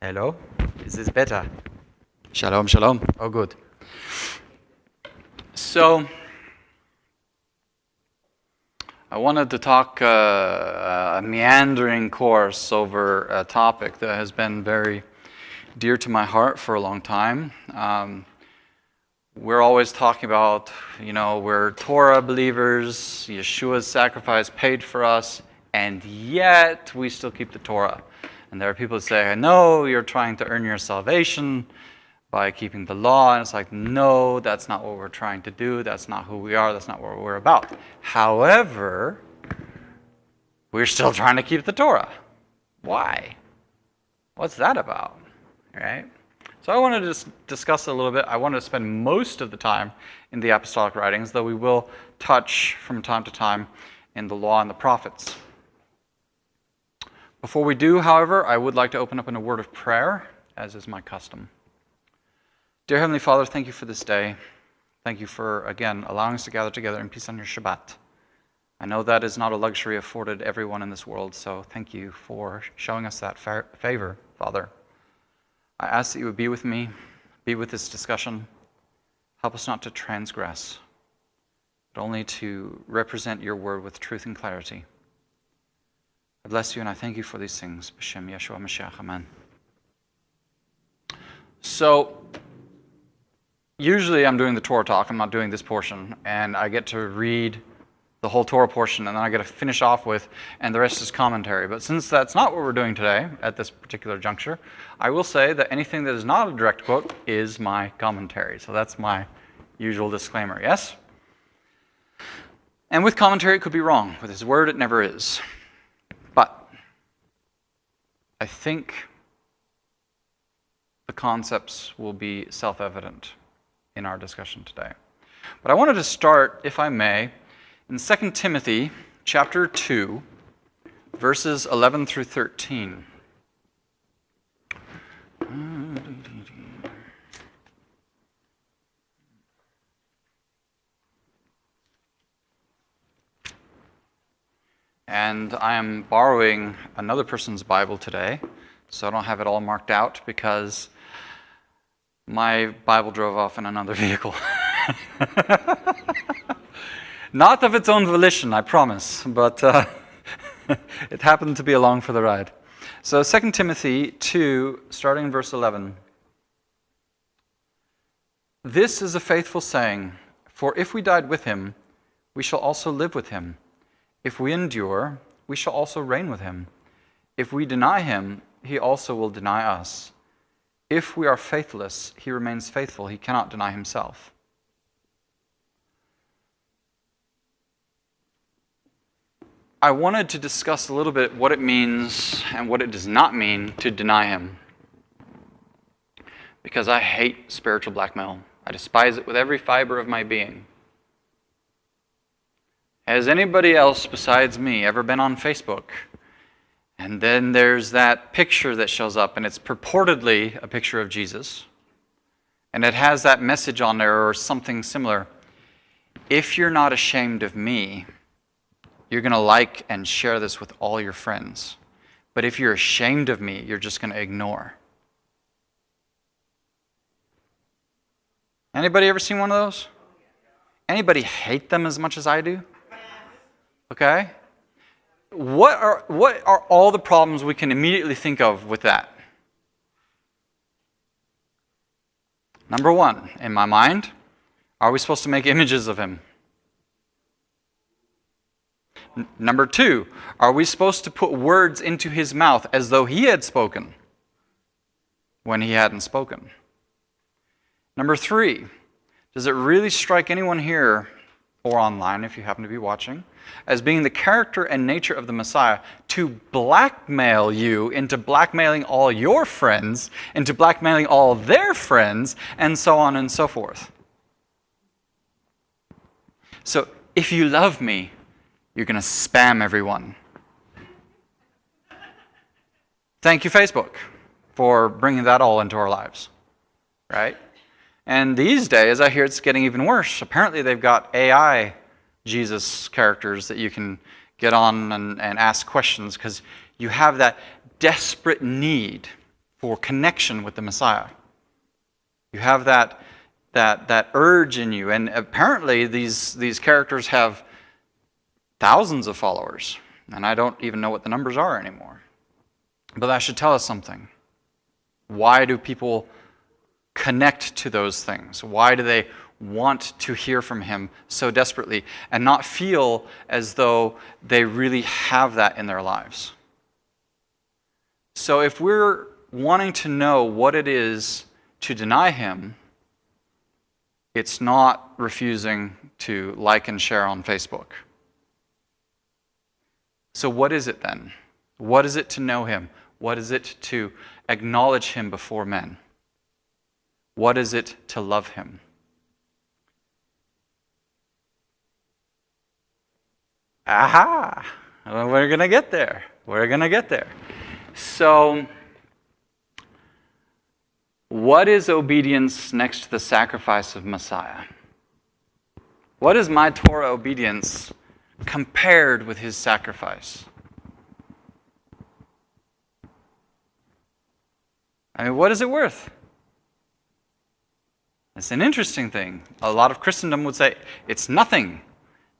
Hello? Is this better? Shalom, shalom. Oh, good. So, I wanted to talk a meandering course over a topic that has been very dear to my heart for a long time. We're always talking about, we're Torah believers, Yeshua's sacrifice paid for us, and yet we still keep the Torah. And there are people who say, no, you're trying to earn your salvation by keeping the law. And it's like, no, that's not what we're trying to do. That's not who we are. That's not what we're about. However, we're still trying to keep the Torah. Why? What's that about? Right? So I wanted to discuss it a little bit. I wanted to spend most of the time in the apostolic writings, though we will touch from time to time in the law and the prophets. Before we do, however, I would like to open up in a word of prayer, as is my custom. Dear Heavenly Father, thank you for this day. Thank you for, again, allowing us to gather together in peace on your Shabbat. I know that is not a luxury afforded everyone in this world, so thank you for showing us that favor, Father. I ask that you would be with me, be with this discussion. Help us not to transgress, but only to represent your word with truth and clarity. I bless you and I thank you for these things. B'Shem Yeshua Mashiach, amen. So, usually I'm doing the Torah talk, I'm not doing this portion, and I get to read the whole Torah portion, and then I get to finish off with, and the rest is commentary. But since that's not what we're doing today, at this particular juncture, I will say that anything that is not a direct quote is my commentary. So that's my usual disclaimer, yes? And with commentary, it could be wrong. With his word, it never is. But I think the concepts will be self-evident in our discussion today. But I wanted to start, if I may, in 2 Timothy chapter 2, verses 11 through 13. And I am borrowing another person's Bible today, so I don't have it all marked out because my Bible drove off in another vehicle. Not of its own volition, I promise, but it happened to be along for the ride. So 2 Timothy 2, starting in verse 11. This is a faithful saying, for if we died with him, we shall also live with him. If we endure, we shall also reign with him. If we deny him, he also will deny us. If we are faithless, he remains faithful. He cannot deny himself. I wanted to discuss a little bit what it means and what it does not mean to deny him. Because I hate spiritual blackmail. I despise it with every fiber of my being. Has anybody else besides me ever been on Facebook? And then there's that picture that shows up, and it's purportedly a picture of Jesus. And it has that message on there or something similar. If you're not ashamed of me, you're going to like and share this with all your friends. But if you're ashamed of me, you're just going to ignore. Anybody ever seen one of those? Anybody hate them as much as I do? Okay? What are all the problems we can immediately think of with that? Number one, in my mind, are we supposed to make images of him? Number two, are we supposed to put words into his mouth as though he had spoken when he hadn't spoken? Number three, does it really strike anyone here or online, if you happen to be watching, as being the character and nature of the Messiah to blackmail you into blackmailing all your friends, into blackmailing all their friends, and so on and so forth? So, if you love me, you're going to spam everyone. Thank you, Facebook, for bringing that all into our lives, right? And these days, I hear it's getting even worse. Apparently, they've got AI Jesus characters that you can get on and ask questions because you have that desperate need for connection with the Messiah. You have that urge in you, and apparently these characters have thousands of followers, and I don't even know what the numbers are anymore. But that should tell us something. Why do people connect to those things? Why do they want to hear from him so desperately and not feel as though they really have that in their lives? So if we're wanting to know what it is to deny him, it's not refusing to like and share on Facebook. So what is it then? What is it to know him? What is it to acknowledge him before men? What is it to love him? Aha! Well, we're going to get there. We're going to get there. So, what is obedience next to the sacrifice of Messiah? What is my Torah obedience compared with his sacrifice? I mean, what is it worth? It's an interesting thing. A lot of Christendom would say it's nothing.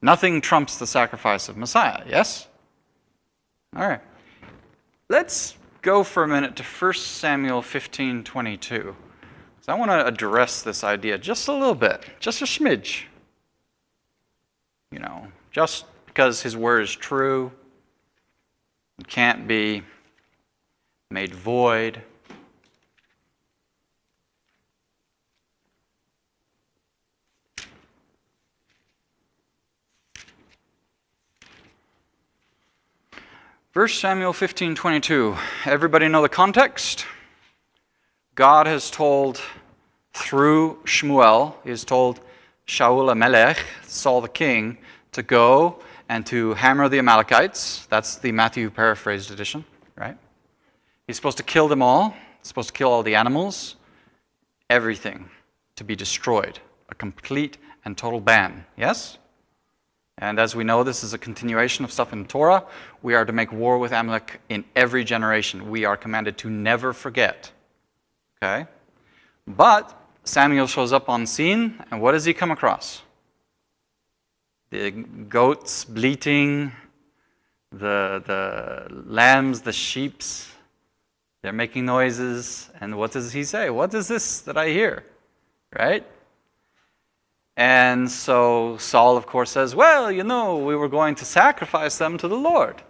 Nothing trumps the sacrifice of Messiah, yes? All right. Let's go for a minute to 1 Samuel 15:22. So I want to address this idea just a little bit, just a smidge. Just because his word is true, it can't be made void. First Samuel 15:22. Everybody know the context? God has told, through Shmuel, he has told Shaul HaMelech, Saul the king, to go and to hammer the Amalekites. That's the Matthew paraphrased edition, right? He's supposed to kill them all. He's supposed to kill all the animals. Everything to be destroyed. A complete and total ban. Yes? And as we know, this is a continuation of stuff in the Torah. We are to make war with Amalek in every generation. We are commanded to never forget. Okay? But Samuel shows up on scene, and what does he come across? The goats bleating, the lambs, the sheeps, they're making noises. And what does he say? What is this that I hear? Right? And so Saul, of course, says, well, we were going to sacrifice them to the Lord.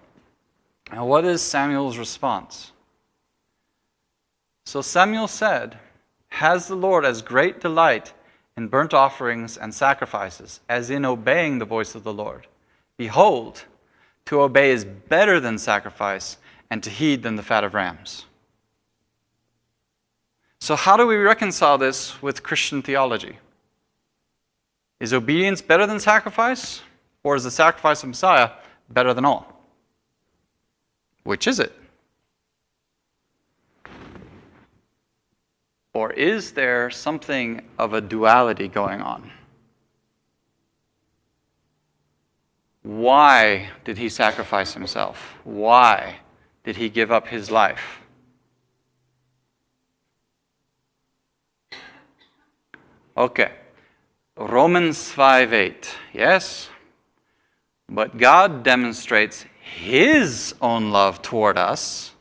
And what is Samuel's response? So Samuel said, has the Lord as great delight in burnt offerings and sacrifices as in obeying the voice of the Lord? Behold, to obey is better than sacrifice, and to heed than the fat of rams. So how do we reconcile this with Christian theology? Is obedience better than sacrifice? Or is the sacrifice of Messiah better than all? Which is it? Or is there something of a duality going on? Why did he sacrifice himself? Why did he give up his life? Okay. Romans 5:8. Yes? But God demonstrates his own love toward us,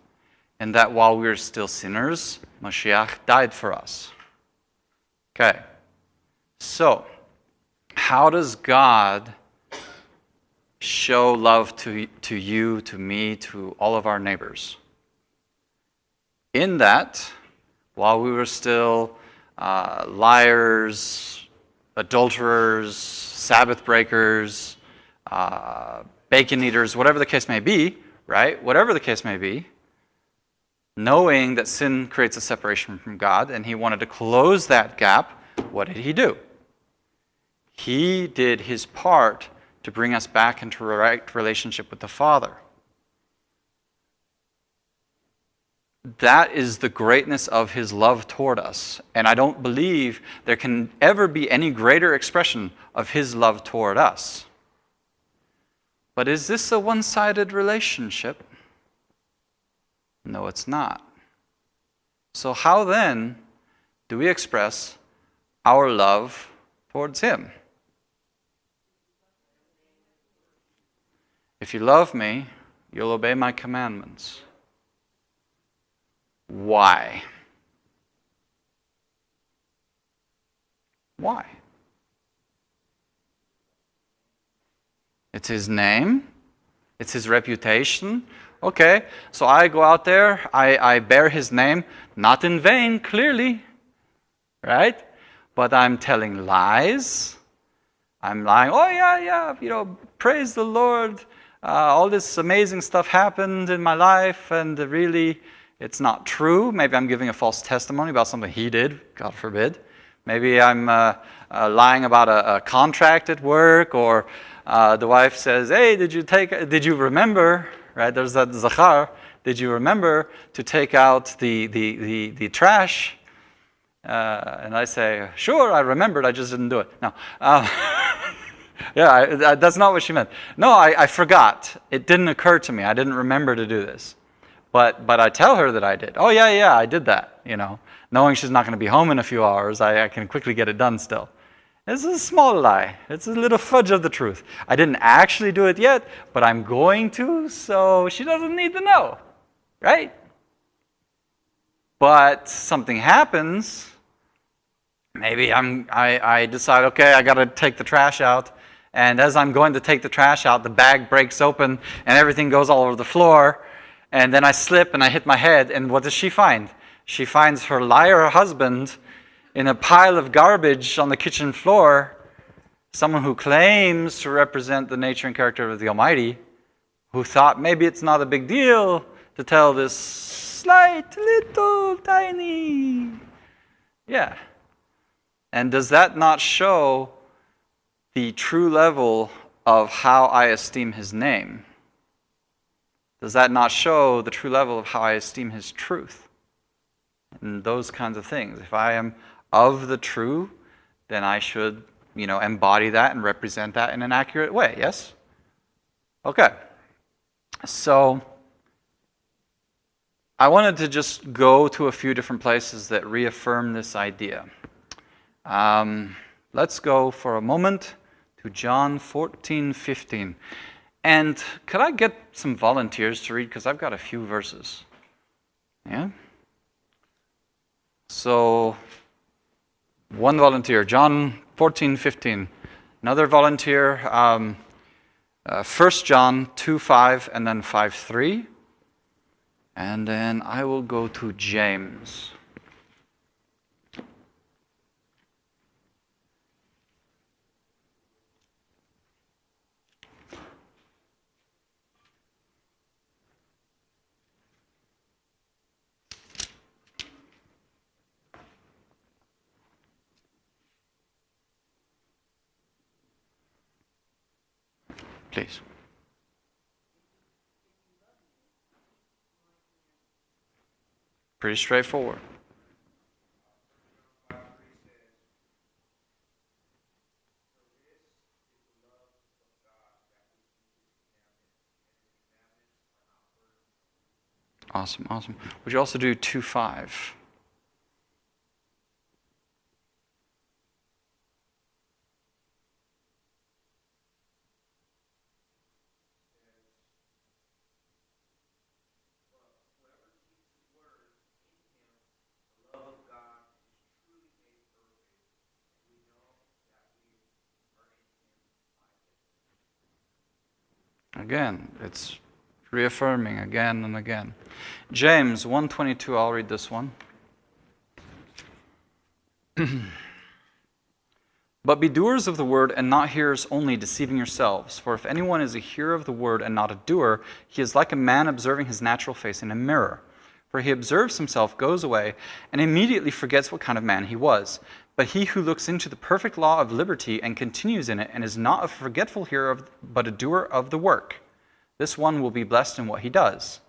in that while we were still sinners, Mashiach died for us. Okay. So, how does God show love to you, to me, to all of our neighbors? In that, while we were still liars, adulterers, Sabbath breakers, bacon eaters, whatever the case may be, right? Whatever the case may be, knowing that sin creates a separation from God, and he wanted to close that gap, what did he do? He did his part to bring us back into a right relationship with the Father. That is the greatness of his love toward us. And I don't believe there can ever be any greater expression of his love toward us. But is this a one-sided relationship? No, it's not. So how then do we express our love towards him? If you love me, you'll obey my commandments. Why? Why? It's his name. It's his reputation. Okay, so I go out there, I bear his name, not in vain, clearly, right? But I'm telling lies. I'm lying, oh yeah, praise the Lord. All this amazing stuff happened in my life, and really, it's not true. Maybe I'm giving a false testimony about something he did, God forbid. Maybe I'm lying about a contract at work, or the wife says, hey, did you remember, right? There's that zachar, did you remember to take out the trash? And I say, sure, I remembered, I just didn't do it. No. That's not what she meant. No, I forgot. It didn't occur to me. I didn't remember to do this. But I tell her that I did. Oh, yeah, I did that, Knowing she's not going to be home in a few hours, I can quickly get it done still. It's a small lie. It's a little fudge of the truth. I didn't actually do it yet, but I'm going to, so she doesn't need to know, right? But something happens. Maybe I decide, okay, I got to take the trash out. And as I'm going to take the trash out, the bag breaks open and everything goes all over the floor. And then I slip and I hit my head. And what does she find? She finds her liar husband in a pile of garbage on the kitchen floor. Someone who claims to represent the nature and character of the Almighty, who thought maybe it's not a big deal to tell this slight, little, tiny. Yeah. And does that not show the true level of how I esteem his name? Does that not show the true level of how I esteem his truth? And those kinds of things. If I am of the true, then I should, embody that and represent that in an accurate way, yes? Okay. So I wanted to just go to a few different places that reaffirm this idea. Let's go for a moment to John 14:15. And could I get some volunteers to read? Because I've got a few verses. Yeah? So, one volunteer, John 14:15. Another volunteer, 1 John 2:5 and then 5:3. And then I will go to James. Please. Pretty straightforward. Awesome. Would you also do 2:5? Again, it's reaffirming again and again. James 1:22, I'll read this one. But be doers of the word and not hearers only, deceiving yourselves. For if anyone is a hearer of the word and not a doer, he is like a man observing his natural face in a mirror. For he observes himself, goes away, and immediately forgets what kind of man he was. But he who looks into the perfect law of liberty and continues in it, and is not a forgetful hearer, but a doer of the work, this one will be blessed in what he does.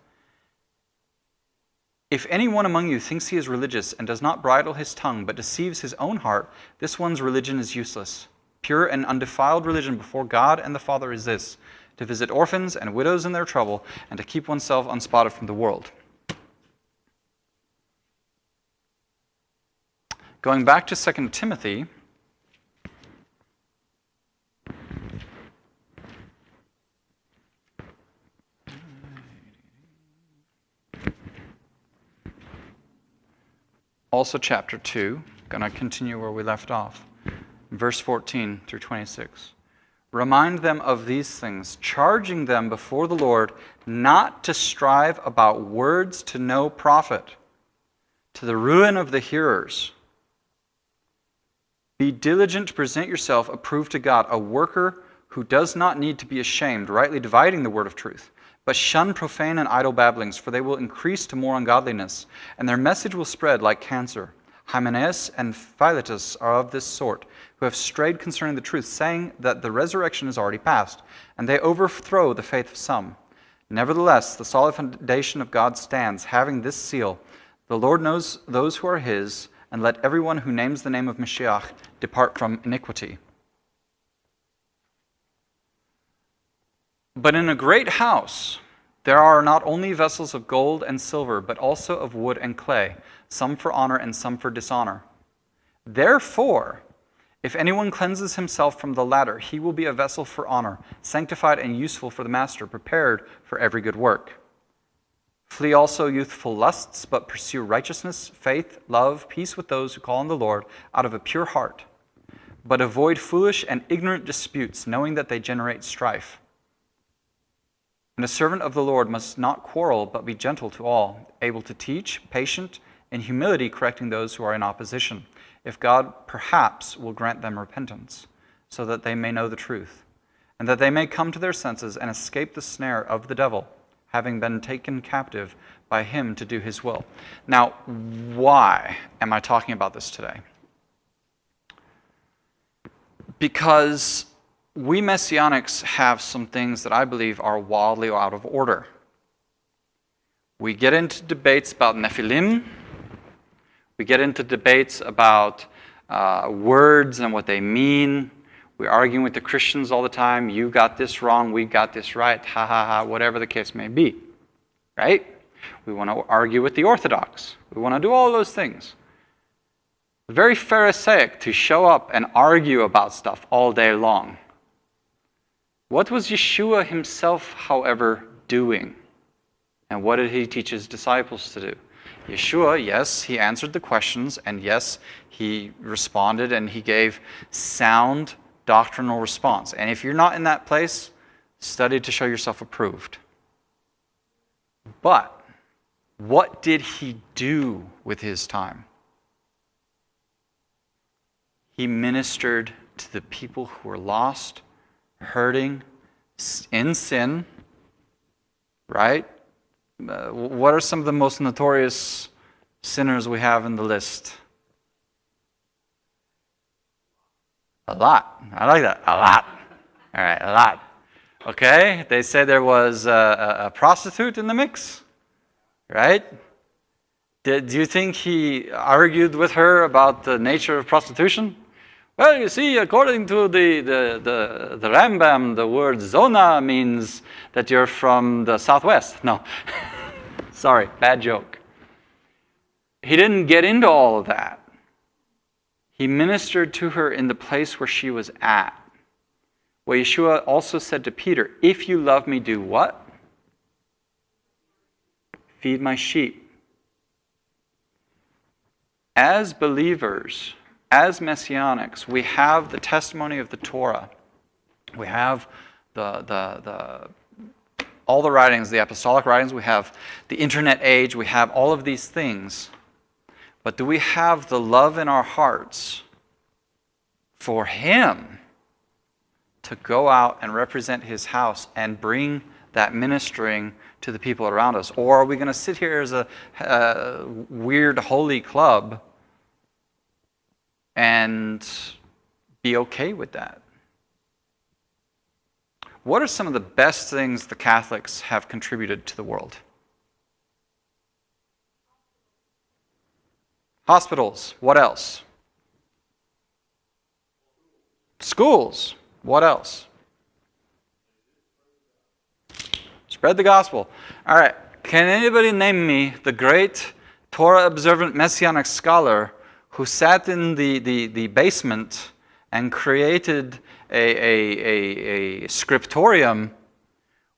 If anyone among you thinks he is religious and does not bridle his tongue, but deceives his own heart, this one's religion is useless. Pure and undefiled religion before God and the Father is this, to visit orphans and widows in their trouble, and to keep oneself unspotted from the world. Going back to 2 Timothy, also chapter 2, going to continue where we left off, verse 14 through 26. Remind them of these things, charging them before the Lord not to strive about words to no profit, to the ruin of the hearers. Be diligent to present yourself approved to God, a worker who does not need to be ashamed, rightly dividing the word of truth. But shun profane and idle babblings, for they will increase to more ungodliness, and their message will spread like cancer. Hymenaeus and Philetus are of this sort, who have strayed concerning the truth, saying that the resurrection is already past, and they overthrow the faith of some. Nevertheless, the solid foundation of God stands, having this seal: the Lord knows those who are his, and let everyone who names the name of Mashiach depart from iniquity. But in a great house there are not only vessels of gold and silver, but also of wood and clay, some for honor and some for dishonor. Therefore, if anyone cleanses himself from the latter, he will be a vessel for honor, sanctified and useful for the master, prepared for every good work. Flee also youthful lusts, but pursue righteousness, faith, love, peace with those who call on the Lord out of a pure heart. But avoid foolish and ignorant disputes, knowing that they generate strife. And a servant of the Lord must not quarrel, but be gentle to all, able to teach, patient, in humility correcting those who are in opposition, if God perhaps will grant them repentance, so that they may know the truth, and that they may come to their senses and escape the snare of the devil, having been taken captive by him to do his will. Now, why am I talking about this today? Because we Messianics have some things that I believe are wildly out of order. We get into debates about Nephilim. We get into debates about words and what they mean. We're arguing with the Christians all the time. You got this wrong, we got this right, ha ha ha, whatever the case may be. Right? We want to argue with the Orthodox. We want to do all those things. Very Pharisaic to show up and argue about stuff all day long. What was Yeshua himself, however, doing? And what did he teach his disciples to do? Yeshua, yes, he answered the questions, and yes, he responded, and he gave sound doctrinal response. And if you're not in that place, study to show yourself approved. But what did he do with his time? He ministered to the people who were lost, hurting, in sin, right? What are some of the most notorious sinners we have in the list? A lot. I like that. A lot. All right, a lot. Okay, they say there was a prostitute in the mix, right? Do you think he argued with her about the nature of prostitution? Well, you see, according to the Rambam, the word zona means that you're from the southwest. No. Sorry, bad joke. He didn't get into all of that. He ministered to her in the place where she was at. Well, Yeshua also said to Peter, if you love me, do what? Feed my sheep. As believers, as Messianics, we have the testimony of the Torah. We have all the writings, the apostolic writings. We have the internet age. We have all of these things. But do we have the love in our hearts for Him to go out and represent His house and bring that ministering to the people around us? Or are we going to sit here as a weird holy club and be okay with that? What are some of the best things the Catholics have contributed to the world? Hospitals. What else? Schools. What else? Spread the gospel. All right. Can anybody name me the great Torah-observant Messianic scholar who sat in the basement and created a scriptorium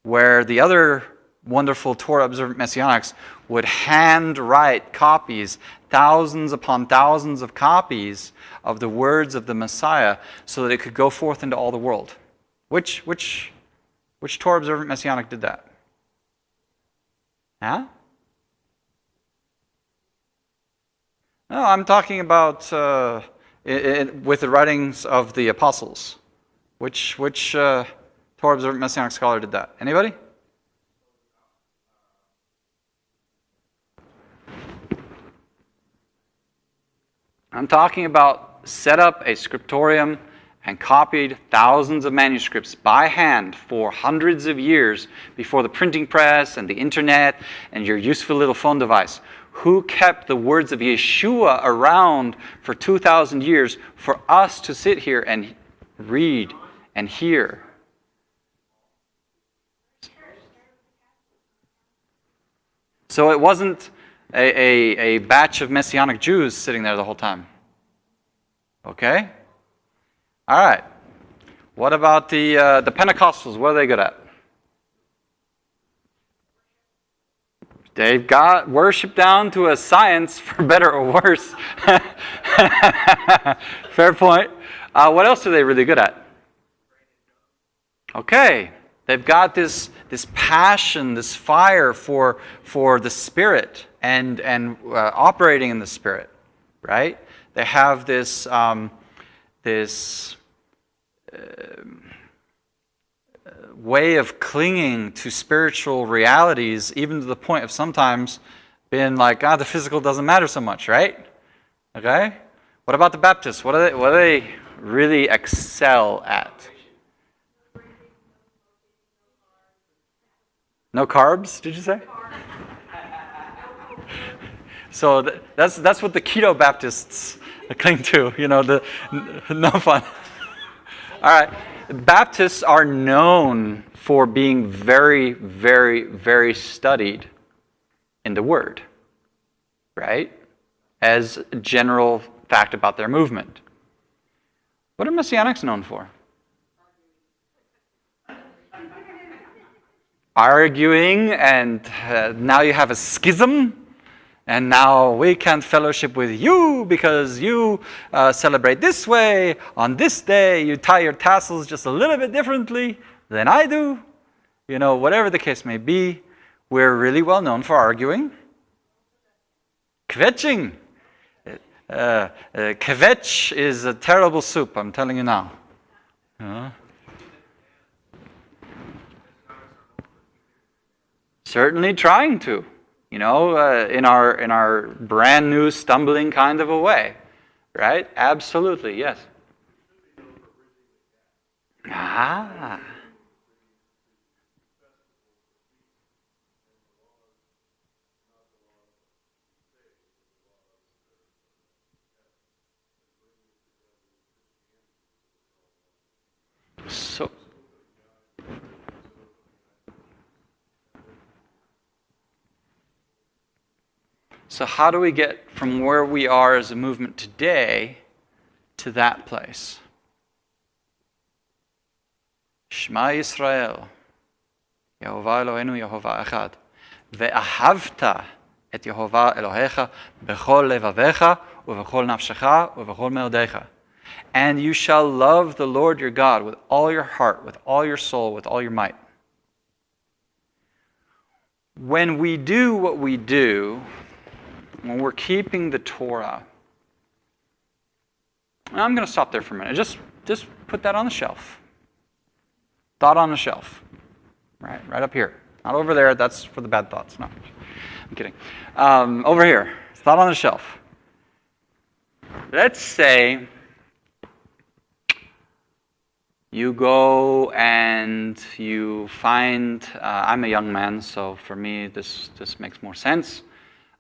where the other wonderful Torah observant Messianics would handwrite copies, thousands upon thousands of copies of the words of the Messiah, so that it could go forth into all the world. Which Torah observant Messianic did that? Huh? No, I'm talking about with the writings of the apostles. Which Torah observant Messianic scholar did that? Anybody? I'm talking about set up a scriptorium and copied thousands of manuscripts by hand for hundreds of years before the printing press and the internet and your useful little phone device. Who kept the words of Yeshua around for 2,000 years for us to sit here and read and hear? So it wasn't a batch of Messianic Jews sitting there the whole time. Okay? All right. What about the Pentecostals? What are they good at? They've got worship down to a science, for better or worse. Fair point. What else are they really good at? Okay. They've got this passion, this fire for the Spirit and operating in the Spirit, right? They have this way of clinging to spiritual realities, even to the point of sometimes being like, the physical doesn't matter so much, right? Okay. What about the Baptists? What do they really excel at? No carbs, did you say? So that's what the keto Baptists cling to, no fun. All right. Baptists are known for being very, very, very studied in the Word, right? As a general fact about their movement. What are Messianics known for? Arguing, and now you have a schism, and now we can't fellowship with you because you celebrate this way. On this day, you tie your tassels just a little bit differently than I do. Whatever the case may be, we're really well known for arguing. Kvetching. Kvetch is a terrible soup, I'm telling you now. Certainly trying to, in our brand new stumbling kind of a way, right? Absolutely, yes. So how do we get from where we are as a movement today to that place? Shema Yisrael, Yehovah Eloheinu Yehovah Echad, ve'ahavta et Yehovah Elohecha bechol levavecha uvechol nafshecha uvechol meodecha. And you shall love the Lord your God with all your heart, with all your soul, with all your might. When we do what we do, when we're keeping the Torah, I'm going to stop there for a minute. Just put that on the shelf. Thought on the shelf. Right up here. Not over there. That's for the bad thoughts. No, I'm kidding. Over here. Thought on the shelf. Let's say you go and you find, I'm a young man, so for me this makes more sense.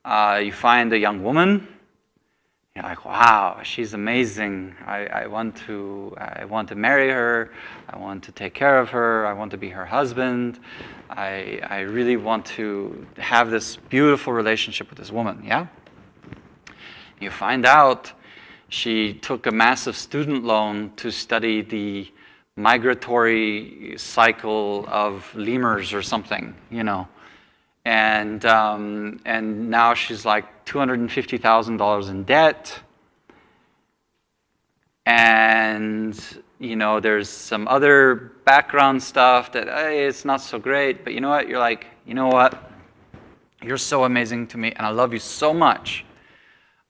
You find a young woman. You're like, wow, she's amazing. I want to marry her. I want to take care of her. I want to be her husband. I really want to have this beautiful relationship with this woman. Yeah. You find out She took a massive student loan to study the migratory cycle of lemurs or something, And now she's like $250,000 in debt. And, there's some other background stuff that, hey, it's not so great. But you know what? You're like, you know what? You're so amazing to me, and I love you so much.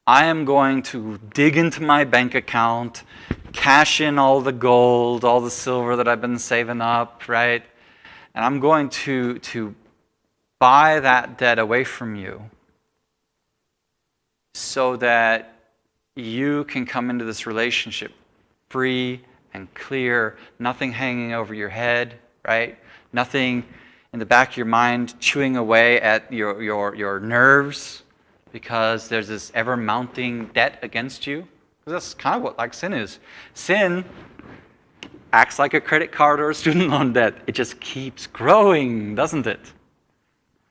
I am going to dig into my bank account, cash in all the gold, all the silver that I've been saving up, right? And I'm going to buy that debt away from you so that you can come into this relationship free and clear, nothing hanging over your head, right? Nothing in the back of your mind chewing away at your nerves because there's this ever-mounting debt against you. Because that's kind of what sin is. Sin acts like a credit card or a student loan debt. It just keeps growing, doesn't it?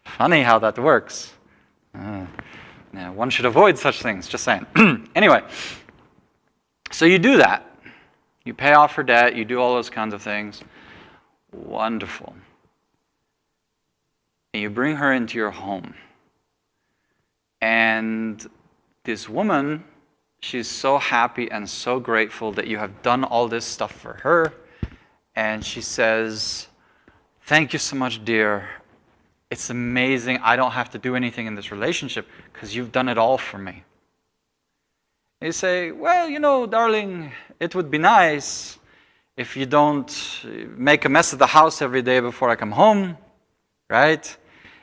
Funny how that works. One should avoid such things, just saying. Anyway, so you do that. You pay off her debt, you do all those kinds of things. Wonderful. And you bring her into your home. And this woman, she's so happy and so grateful that you have done all this stuff for her. And she says, "Thank you so much, dear. It's amazing. I don't have to do anything in this relationship because you've done it all for me." You say, "Well, darling, it would be nice if you don't make a mess of the house every day before I come home, right?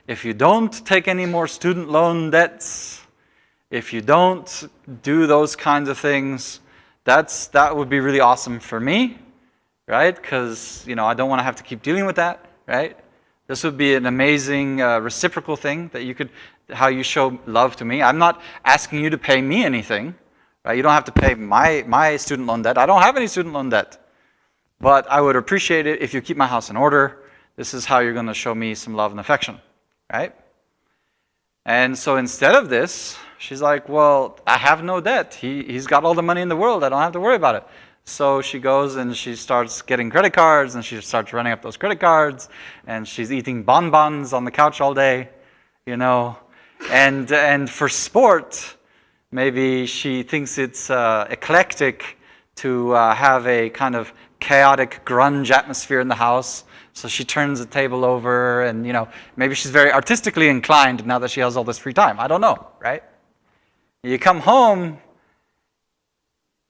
If you don't take any more student loan debts, if you don't do those kinds of things, that would be really awesome for me, right? Because, I don't want to have to keep dealing with that, right? This would be an amazing reciprocal thing that how you show love to me. I'm not asking you to pay me anything, right? You don't have to pay my student loan debt. I don't have any student loan debt. But I would appreciate it if you keep my house in order. This is how you're going to show me some love and affection, right? And so instead of this, she's like, "Well, I have no debt. He's got all the money in the world. I don't have to worry about it." So she goes and she starts getting credit cards, and she starts running up those credit cards, and she's eating bonbons on the couch all day, And for sport, maybe she thinks it's eclectic to have a kind of chaotic grunge atmosphere in the house. So she turns the table over, and maybe she's very artistically inclined now that she has all this free time. I don't know, right? You come home,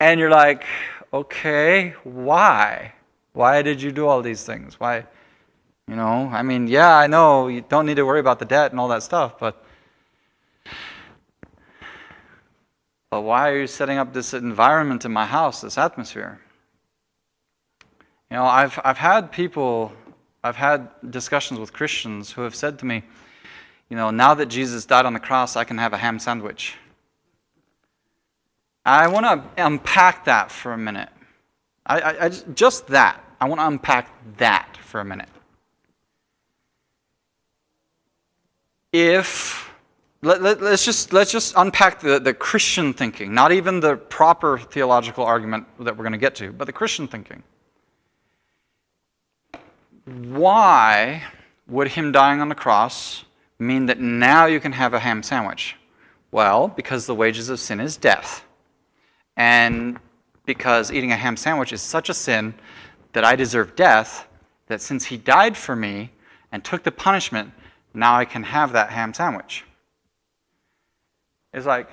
and you're like, "Okay, why? Why did you do all these things? Why?" I know you don't need to worry about the debt and all that stuff, but why are you setting up this environment in my house, this atmosphere? I've had discussions with Christians who have said to me, now that Jesus died on the cross, I can have a ham sandwich. I want to unpack that for a minute. I want to unpack that for a minute. Let's just unpack the Christian thinking, not even the proper theological argument that we're going to get to, but the Christian thinking. Why would him dying on the cross mean that now you can have a ham sandwich? Well, because the wages of sin is death. And because eating a ham sandwich is such a sin that I deserve death, that since he died for me and took the punishment, now I can have that ham sandwich. It's like,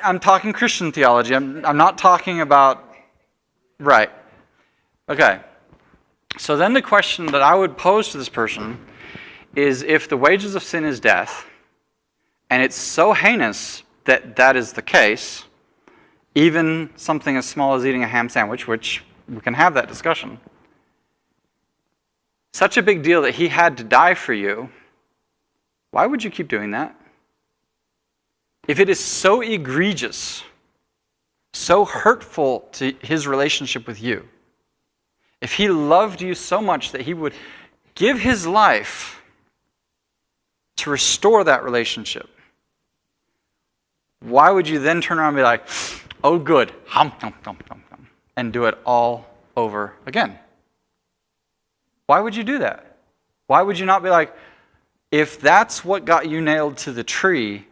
I'm talking Christian theology. I'm not talking about, right. Okay. So then the question that I would pose to this person is, if the wages of sin is death, and it's so heinous that that is the case, even something as small as eating a ham sandwich, which we can have that discussion, such a big deal that he had to die for you, why would you keep doing that? If it is so egregious, so hurtful to his relationship with you, if he loved you so much that he would give his life to restore that relationship, why would you then turn around and be like, oh good, hum, hum, hum, hum, hum, and do it all over again? Why would you do that? Why would you not be like, if that's what got you nailed to the tree,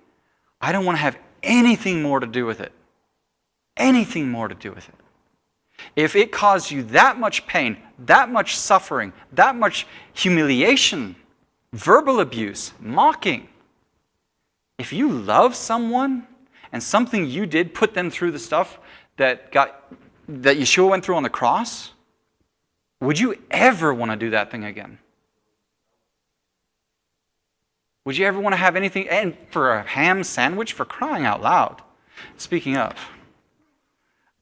I don't want to have anything more to do with it. Anything more to do with it. If it caused you that much pain, that much suffering, that much humiliation, verbal abuse, mocking, if you love someone and something you did put them through the stuff that Yeshua went through on the cross, would you ever want to do that thing again? Would you ever want to have anything, and for a ham sandwich, for crying out loud? Speaking of,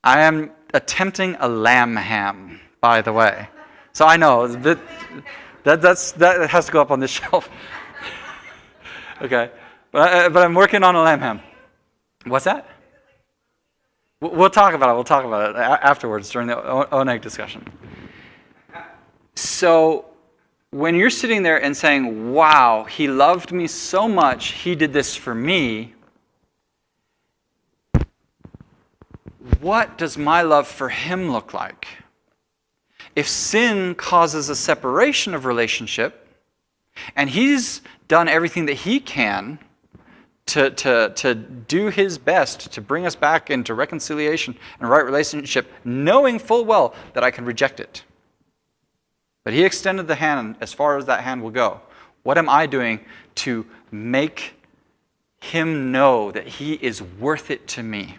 I am attempting a lamb ham, by the way. So I know, that has to go up on this shelf. Okay, but I'm working on a lamb ham. What's that? We'll talk about it afterwards during the Oneg discussion. So when you're sitting there and saying, wow, he loved me so much, he did this for me, what does my love for him look like? If sin causes a separation of relationship, and he's done everything that he can to do his best to bring us back into reconciliation and right relationship, knowing full well that I can reject it. But he extended the hand as far as that hand will go. What am I doing to make him know that he is worth it to me?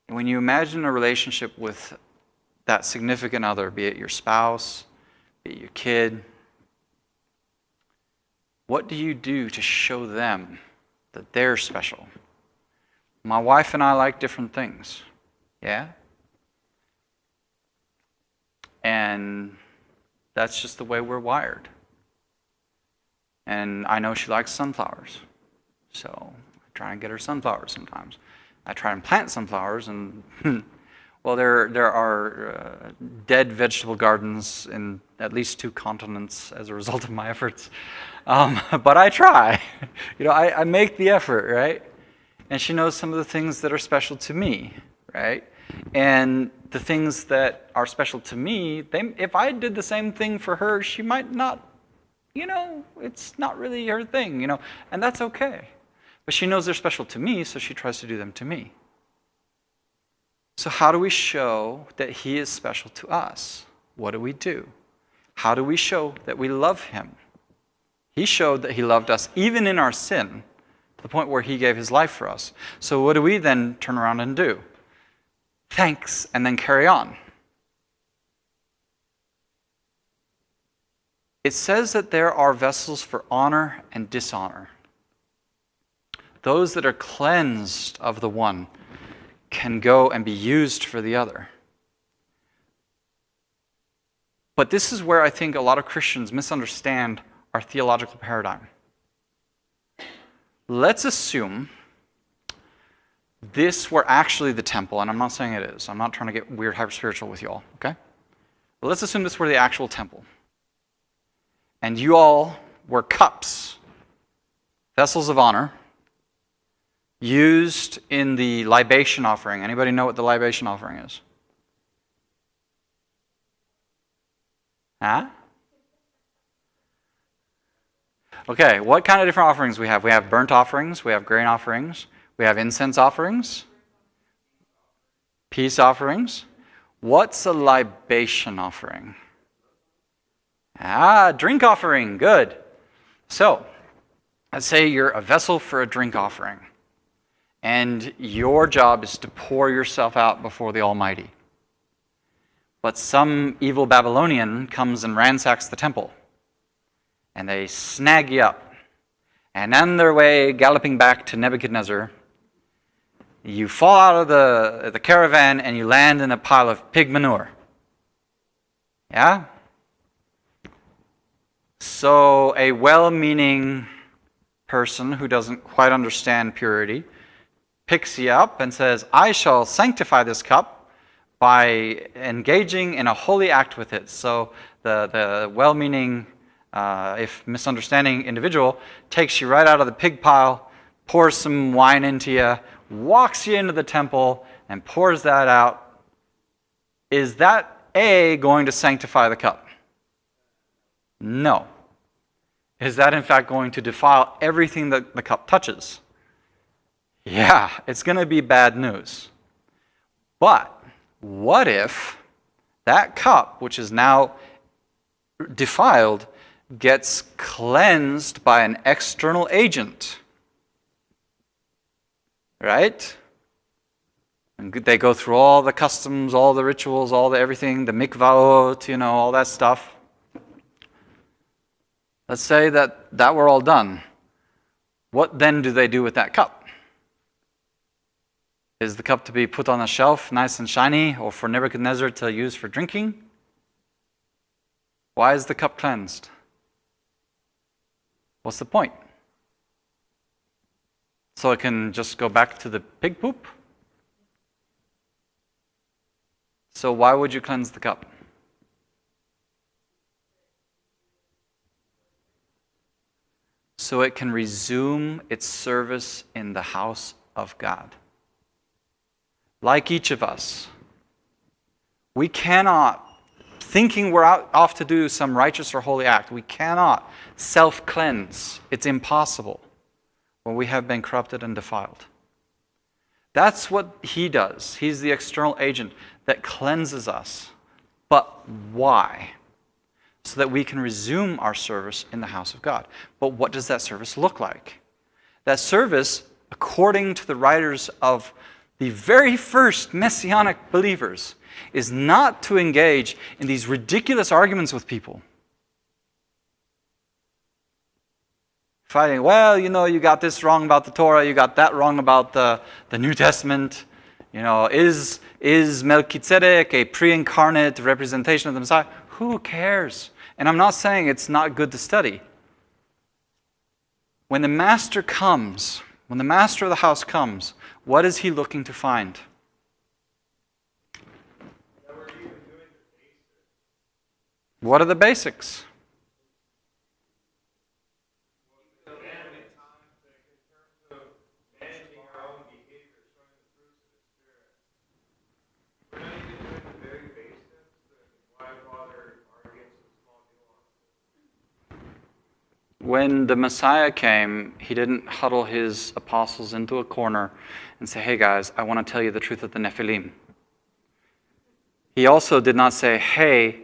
When you imagine a relationship with that significant other, be it your spouse, be it your kid, what do you do to show them that they're special? My wife and I like different things, yeah? And that's just the way we're wired. And I know she likes sunflowers, so I try and get her sunflowers sometimes. I try and plant sunflowers, and well, there are dead vegetable gardens in at least 2 continents as a result of my efforts. But I try. I make the effort, right? And she knows some of the things that are special to me, right? And the things that are special to me, if I did the same thing for her, she might not, it's not really her thing, and that's okay. But she knows they're special to me, so she tries to do them to me. So how do we show that he is special to us? What do we do? How do we show that we love him? He showed that he loved us even in our sin, to the point where he gave his life for us. So what do we then turn around and do? Thanks, and then carry on. It says that there are vessels for honor and dishonor. Those that are cleansed of the one can go and be used for the other. But this is where I think a lot of Christians misunderstand our theological paradigm. Let's assume this were actually the temple, and I'm not saying it is. I'm not trying to get weird hyper-spiritual with you all, okay? But let's assume this were the actual temple. And you all were cups, vessels of honor, used in the libation offering. Anybody know what the libation offering is? Huh? Okay, what kind of different offerings we have? We have burnt offerings, we have grain offerings, we have incense offerings, peace offerings. What's a libation offering? Drink offering, good. So, let's say you're a vessel for a drink offering, and your job is to pour yourself out before the Almighty. But some evil Babylonian comes and ransacks the temple, and they snag you up. And on their way, galloping back to Nebuchadnezzar, you fall out of the caravan and you land in a pile of pig manure. Yeah? So a well-meaning person who doesn't quite understand purity picks you up and says, I shall sanctify this cup by engaging in a holy act with it. So the well-meaning if misunderstanding individual, takes you right out of the pig pile, pours some wine into you, walks you into the temple, and pours that out, is that A, going to sanctify the cup? No. Is that in fact going to defile everything that the cup touches? Yeah, it's going to be bad news. But what if that cup, which is now defiled, gets cleansed by an external agent? Right? And they go through all the customs, all the rituals, all the everything, the mikvaot, all that stuff. Let's say that we're all done. What then do they do with that cup? Is the cup to be put on a shelf, nice and shiny, or for Nebuchadnezzar to use for drinking? Why is the cup cleansed? What's the point? So it can just go back to the pig poop? So why would you cleanse the cup? So it can resume its service in the house of God. Like each of us, we cannot, thinking we're off to do some righteous or holy act, we cannot self-cleanse. It's impossible when we have been corrupted and defiled. That's what he does. He's the external agent that cleanses us. But why? So that we can resume our service in the house of God. But what does that service look like? That service, according to the writers of the very first Messianic believers, is not to engage in these ridiculous arguments with people. Fighting, well, you got this wrong about the Torah, you got that wrong about the New Testament. Is Melchizedek a pre-incarnate representation of the Messiah? Who cares? And I'm not saying it's not good to study. When the master comes, when the master of the house comes, what is he looking to find? What are the basics? When the Messiah came, he didn't huddle his apostles into a corner and say, hey guys, I want to tell you the truth of the Nephilim. He also did not say, hey,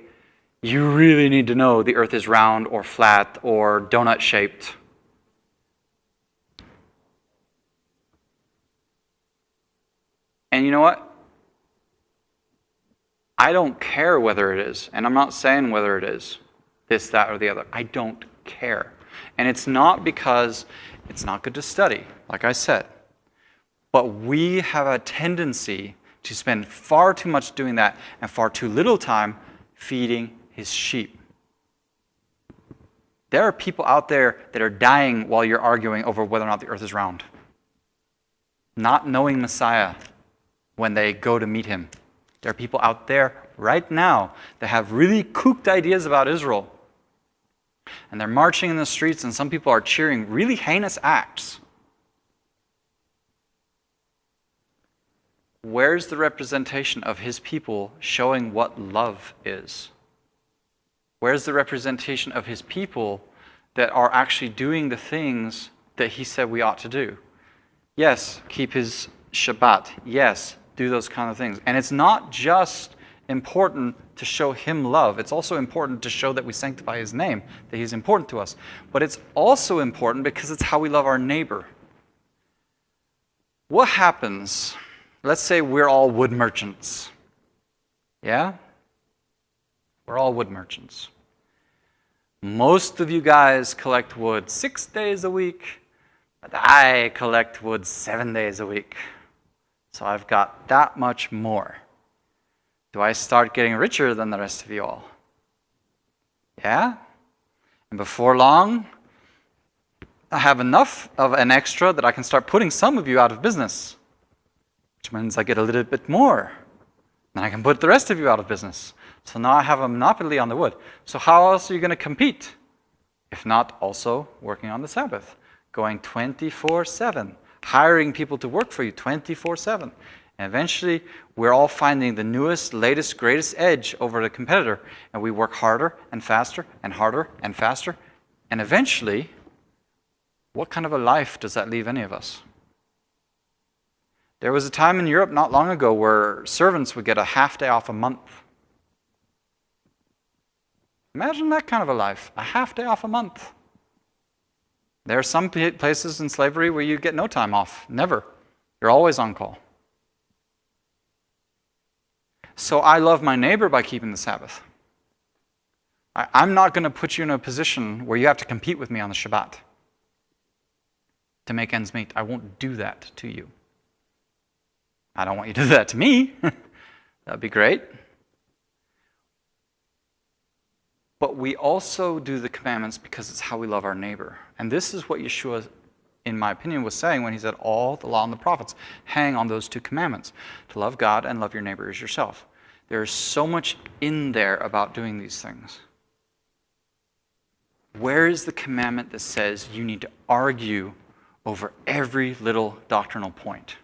you really need to know the earth is round or flat or donut-shaped. And you know what? I don't care whether it is, and I'm not saying whether it is this, that, or the other. I don't care. And it's not because it's not good to study, like I said. But we have a tendency to spend far too much doing that and far too little time feeding his sheep. There are people out there that are dying while you're arguing over whether or not the earth is round. Not knowing Messiah when they go to meet him. There are people out there right now that have really cooked ideas about Israel. And they're marching in the streets, and some people are cheering really heinous acts. Where's the representation of his people showing what love is? Where's the representation of his people that are actually doing the things that he said we ought to do? Yes, keep his Shabbat. Yes, do those kind of things. And it's not just important to show him love. It's also important to show that we sanctify his name, that he's important to us. But it's also important because it's how we love our neighbor. What happens? Let's say we're all wood merchants. Yeah? We're all wood merchants. Most of you guys collect wood 6 days a week, but I collect wood 7 days a week. So I've got that much more. Do I start getting richer than the rest of you all? Yeah? And before long, I have enough of an extra that I can start putting some of you out of business, which means I get a little bit more. Then I can put the rest of you out of business. So now I have a monopoly on the wood. So how else are you going to compete? if not also working on the Sabbath, going 24/7, hiring people to work for you 24/7. And eventually, we're all finding the newest, latest, greatest edge over the competitor, and we work harder and faster and harder and faster. And eventually, what kind of a life does that leave any of us? There was a time in Europe not long ago where servants would get a half day off a month. Imagine that kind of a life, a half day off a month. There are some places in slavery where you get no time off, never. You're always on call. So I love my neighbor by keeping the Sabbath. I'm not going to put you in a position where you have to compete with me on the Shabbat to make ends meet. I won't do that to you. I don't want you to do that to me. That'd be great. But we also do the commandments because it's how we love our neighbor. And this is what Yeshua, in my opinion, was saying when he said all the law and the prophets hang on those two commandments, to love God and love your neighbor as yourself. There is so much in there about doing these things. Where is the commandment that says you need to argue over every little doctrinal point?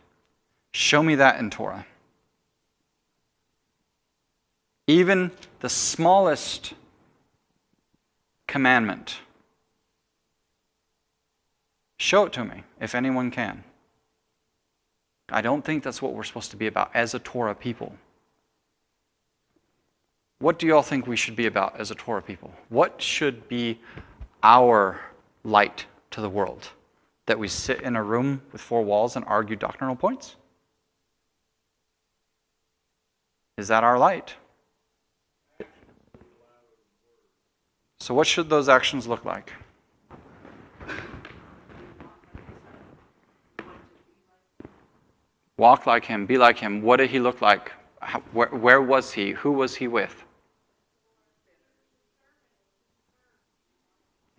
Show me that in Torah. Even the smallest commandment. Show it to me, if anyone can. I don't think that's what we're supposed to be about as a Torah people. What do you all think we should be about as a Torah people? What should be our light to the world? That we sit in a room with four walls and argue doctrinal points? Is that our light? So what should those actions look like? Walk like him, be like him. What did he look like? Where was he? Who was he with?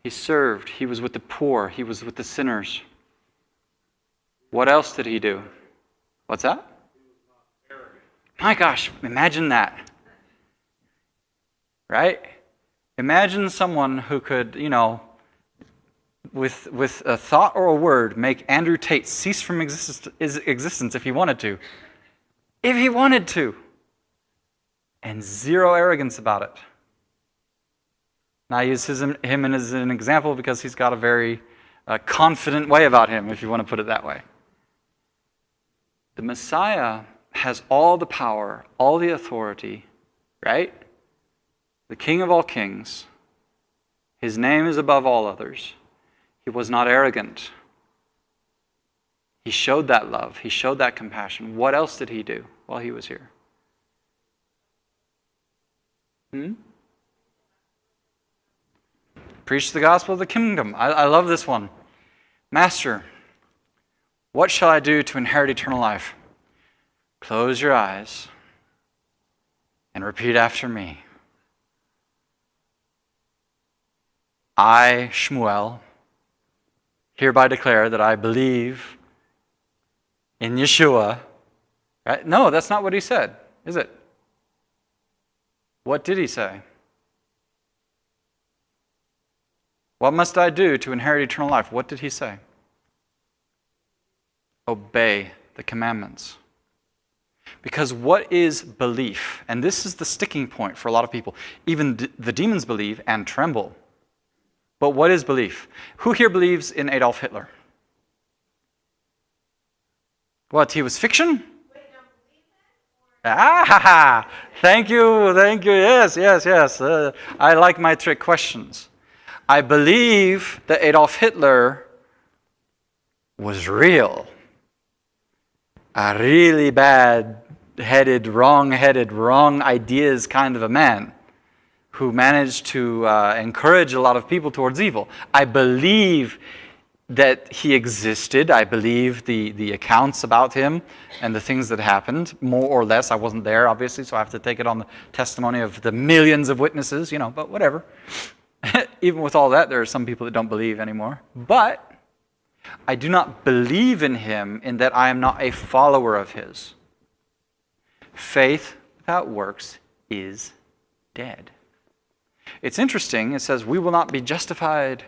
He served. He was with the poor. He was with the sinners. What else did he do? What's that? My gosh, imagine that. Right? Imagine someone who could, with a thought or a word, make Andrew Tate cease from existence if he wanted to. If he wanted to. And zero arrogance about it. Now I use him as an example because he's got a very confident way about him, if you want to put it that way. The Messiah has all the power, all the authority, right? The King of all kings. His name is above all others. He was not arrogant. He showed that love. He showed that compassion. What else did he do while he was here? Preach the gospel of the kingdom. I love this one. Master, what shall I do to inherit eternal life? Close your eyes and repeat after me. I, Shmuel, hereby declare that I believe in Yeshua. Right? No, that's not what he said, is it? What did he say? What must I do to inherit eternal life? What did he say? Obey the commandments. Because what is belief? And this is the sticking point for a lot of people. Even the demons believe and tremble. But what is belief? Who here believes in Adolf Hitler? What, he was fiction? Thank you, yes. I like my trick questions. I believe that Adolf Hitler was real. A really bad-headed, wrong-headed, wrong ideas kind of a man who managed to encourage a lot of people towards evil. I believe that he existed. I believe the accounts about him and the things that happened, more or less. I wasn't there, obviously, so I have to take it on the testimony of the millions of witnesses, but whatever. Even with all that, there are some people that don't believe anymore. But I do not believe in him in that I am not a follower of his. Faith without works is dead. It's interesting, it says, we will not be justified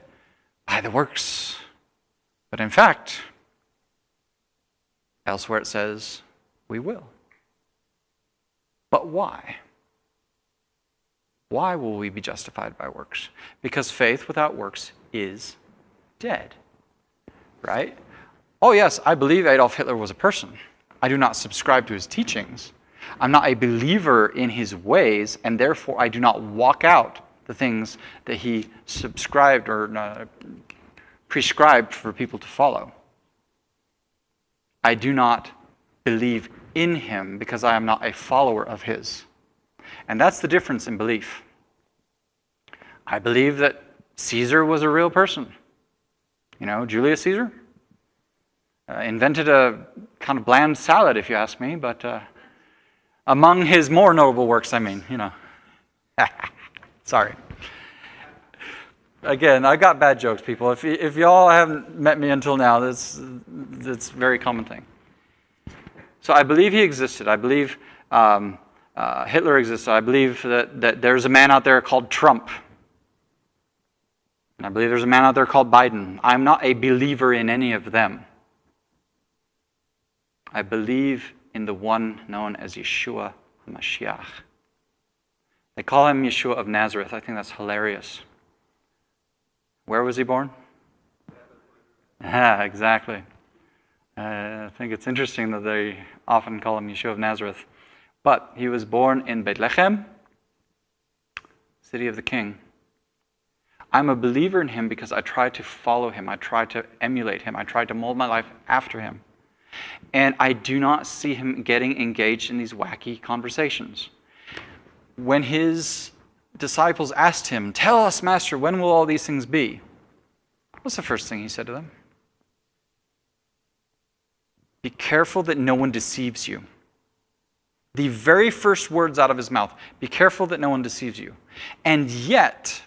by the works. But in fact, elsewhere it says, we will. But why? Why will we be justified by works? Because faith without works is dead. Right? Oh yes, I believe Adolf Hitler was a person. I do not subscribe to his teachings. I'm not a believer in his ways, and therefore I do not walk out the things that he subscribed or prescribed for people to follow. I do not believe in him because I am not a follower of his. And that's the difference in belief. I believe that Caesar was a real person. You know, Julius Caesar invented a kind of bland salad, if you ask me, but among his more notable works, I mean, you know. Sorry. Again, I got bad jokes, people. If y'all haven't met me until now, that's a very common thing. So I believe he existed. I believe Hitler existed. I believe that there's a man out there called Trump. And I believe there's a man out there called Biden. I'm not a believer in any of them. I believe in the one known as Yeshua the Mashiach. They call him Yeshua of Nazareth. I think that's hilarious. Where was he born? Yeah, exactly. I think it's interesting that they often call him Yeshua of Nazareth. But he was born in Bethlehem, city of the king. I'm a believer in him because I try to follow him. I try to emulate him. I try to mold my life after him. And I do not see him getting engaged in these wacky conversations. When his disciples asked him, "Tell us, Master, when will all these things be?" What's the first thing he said to them? Be careful that no one deceives you. The very first words out of his mouth, be careful that no one deceives you. And yet,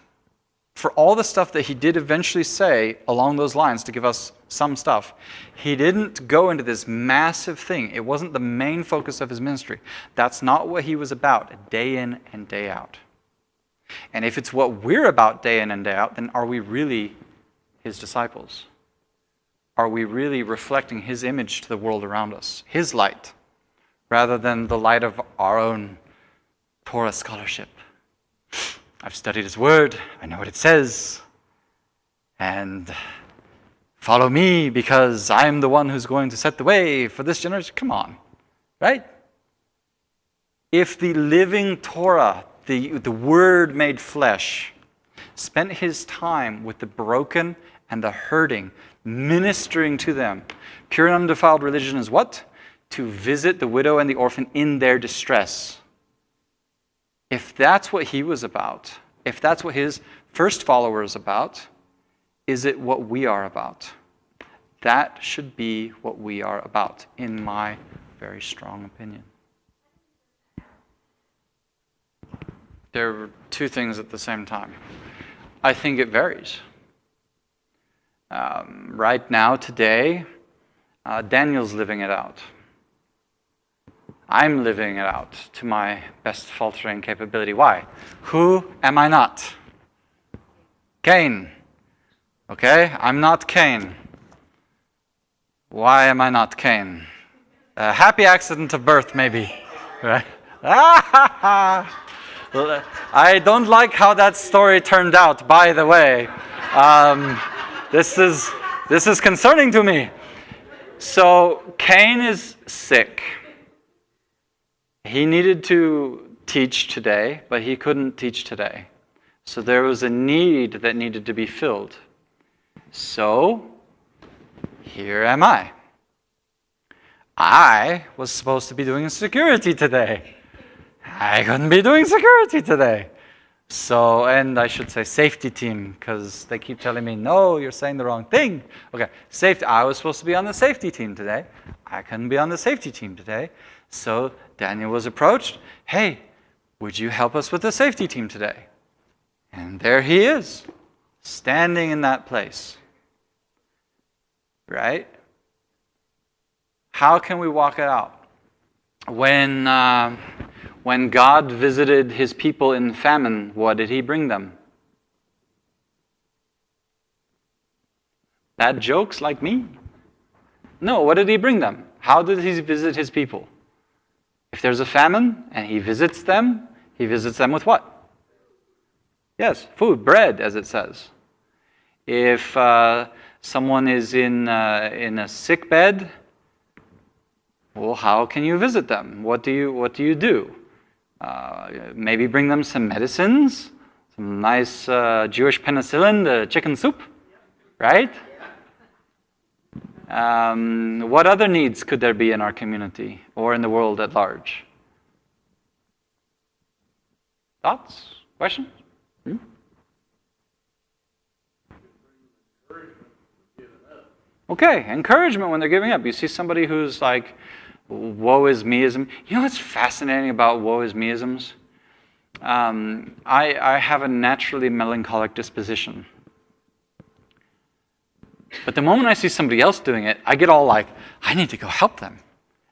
for all the stuff that he did eventually say along those lines to give us some stuff, he didn't go into this massive thing. It wasn't the main focus of his ministry. That's not what he was about, day in and day out. And if it's what we're about day in and day out, then are we really his disciples? Are we really reflecting his image to the world around us, his light, rather than the light of our own Torah scholarship? I've studied his word, I know what it says, and follow me because I'm the one who's going to set the way for this generation. Come on, right? If the living Torah, the word made flesh, spent his time with the broken and the hurting, ministering to them, pure and undefiled religion is what? To visit the widow and the orphan in their distress. If that's what he was about, if that's what his first follower is about, is it what we are about? That should be what we are about, in my very strong opinion. There are two things at the same time. I think it varies. Right now, today, Daniel's living it out. I'm living it out to my best faltering capability. Why? Who am I not? Cain. Okay? I'm not Cain. Why am I not Cain? A happy accident of birth, maybe. Right? I don't like how that story turned out, by the way. This is concerning to me. So Cain is sick. He needed to teach today, but he couldn't teach today. So there was a need that needed to be filled. So here am I. I was supposed to be doing security today. I couldn't be doing security today. So, and I should say safety team, because they keep telling me, no, you're saying the wrong thing. Okay, safety. I was supposed to be on the safety team today. I couldn't be on the safety team today. So Daniel was approached. Hey, would you help us with the safety team today? And there he is, standing in that place. Right? How can we walk it out? When When God visited his people in famine, what did he bring them? Bad jokes like me? No, what did he bring them? How did he visit his people? If there's a famine and he visits them with what? Yes, food, bread, as it says. If someone is in a sick bed, well, how can you visit them? What do you do? Maybe bring them some medicines, some nice Jewish penicillin, the chicken soup, right? What other needs could there be in our community or in the world at large? Thoughts? Questions? Okay, encouragement when they're giving up. You see somebody who's like, woe is meism. You know what's fascinating about woe is meisms? I have a naturally melancholic disposition. But the moment I see somebody else doing it, I get all like, I need to go help them.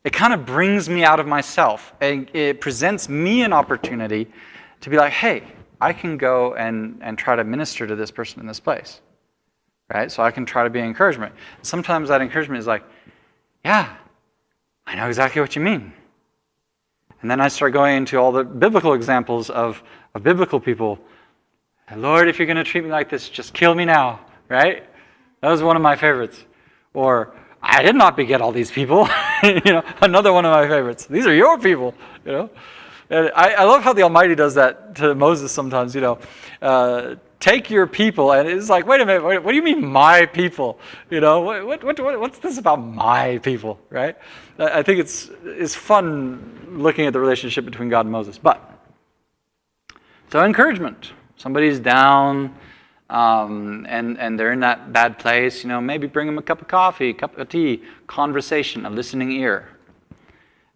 It kind of brings me out of myself. And it presents me an opportunity to be like, hey, I can go and try to minister to this person in this place. Right? So I can try to be encouragement. Sometimes that encouragement is like, yeah, I know exactly what you mean. And then I start going into all the biblical examples of biblical people. Lord, if you're going to treat me like this, just kill me now. Right? That was one of my favorites. Or, I did not beget all these people. Another one of my favorites. These are your people. And I love how the Almighty does that to Moses sometimes. Take your people, and it's like, wait a minute, what do you mean my people? What's this about my people, right? I think it's fun looking at the relationship between God and Moses. So encouragement. Somebody's down, and they're in that bad place. Maybe bring them a cup of coffee, a cup of tea, conversation, a listening ear.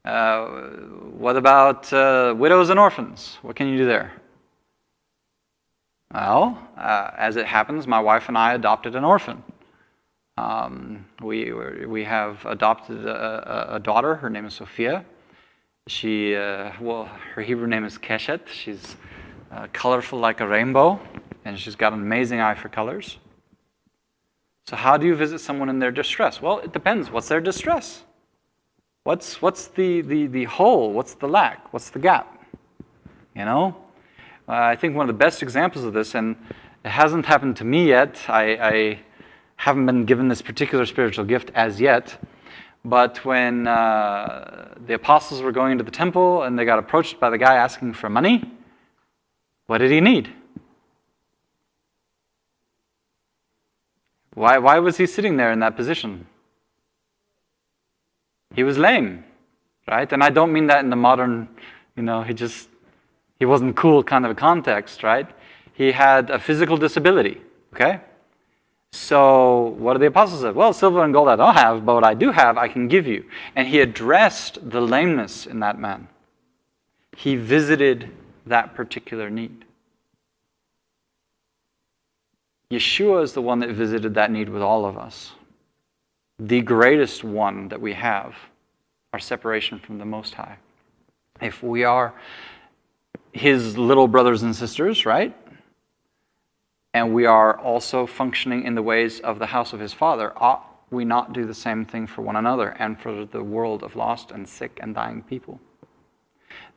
What about widows and orphans? What can you do there? Well, as it happens, my wife and I adopted an orphan. We have adopted a daughter. Her name is Sophia. Her Hebrew name is Keshet. She's colorful like a rainbow, and she's got an amazing eye for colors. So how do you visit someone in their distress? Well, it depends. What's their distress? What's the hole? What's the lack? What's the gap? I think one of the best examples of this, and it hasn't happened to me yet. I haven't been given this particular spiritual gift as yet. But when the apostles were going into the temple and they got approached by the guy asking for money, what did he need? Why was he sitting there in that position? He was lame, right? And I don't mean that in the modern, he wasn't cool kind of a context, right? He had a physical disability, okay? So what did the apostles say? Well, silver and gold I don't have, but what I do have, I can give you. And he addressed the lameness in that man. He visited that particular need. Yeshua is the one that visited that need with all of us. The greatest one that we have, our separation from the Most High. If we are his little brothers and sisters, right? And we are also functioning in the ways of the house of his Father, ought we not do the same thing for one another and for the world of lost and sick and dying people?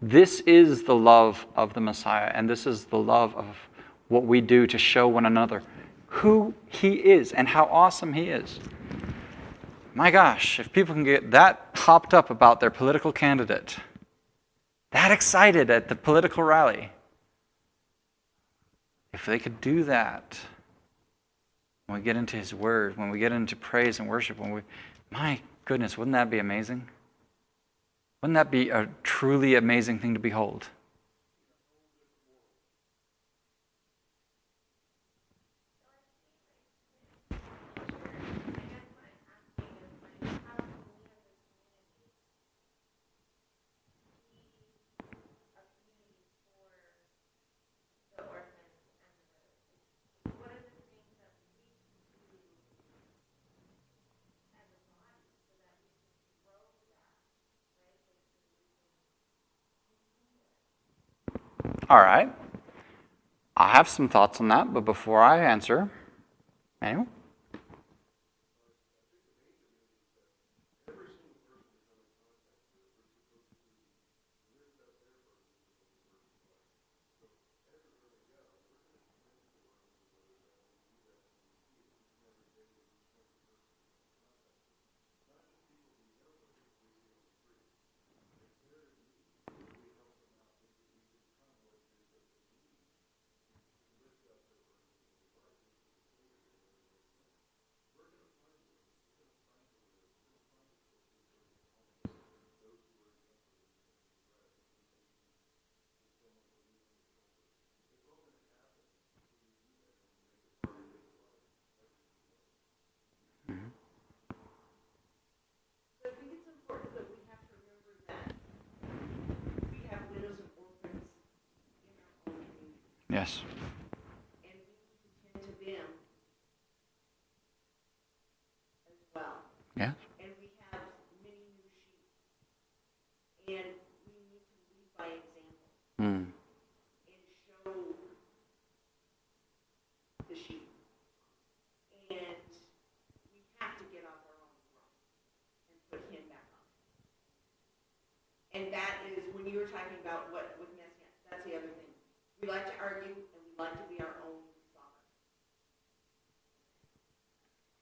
This is the love of the Messiah, and this is the love of what we do to show one another who he is and how awesome he is. My gosh, if people can get that hopped up about their political candidate, that excited at the political rally, if they could do that, when we get into his word, when we get into praise and worship, my goodness, wouldn't that be amazing? Wouldn't that be a truly amazing thing to behold? All right. I have some thoughts on that, but before I answer, Manuel? Yes. And we need to tend to them as well. Yes. And we have many new sheep. And we need to lead by example Mm. and show the sheep. And we have to get off our own throne and put him back on. And that is, when you were talking about what with Messiah, that's the other thing. We like to argue, and we like to be our own sovereign.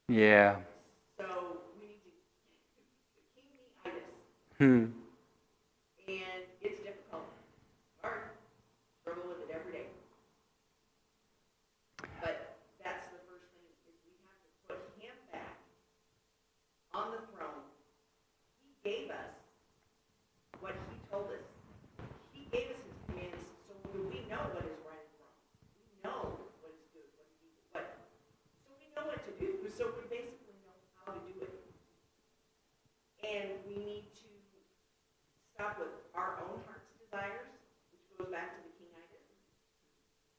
Yeah. So we need to, the king Midas, Hmm. and it's difficult. Hard. Struggle with it every day. But that's the first thing, is we have to put him back on the throne. He gave us what he told us. He gave us his commands, so we know what is right and wrong. We know what is good, what is evil, so we know what to do. So we basically know how to do it. And we need to stop with our own heart's desires, which goes back to the kingitis.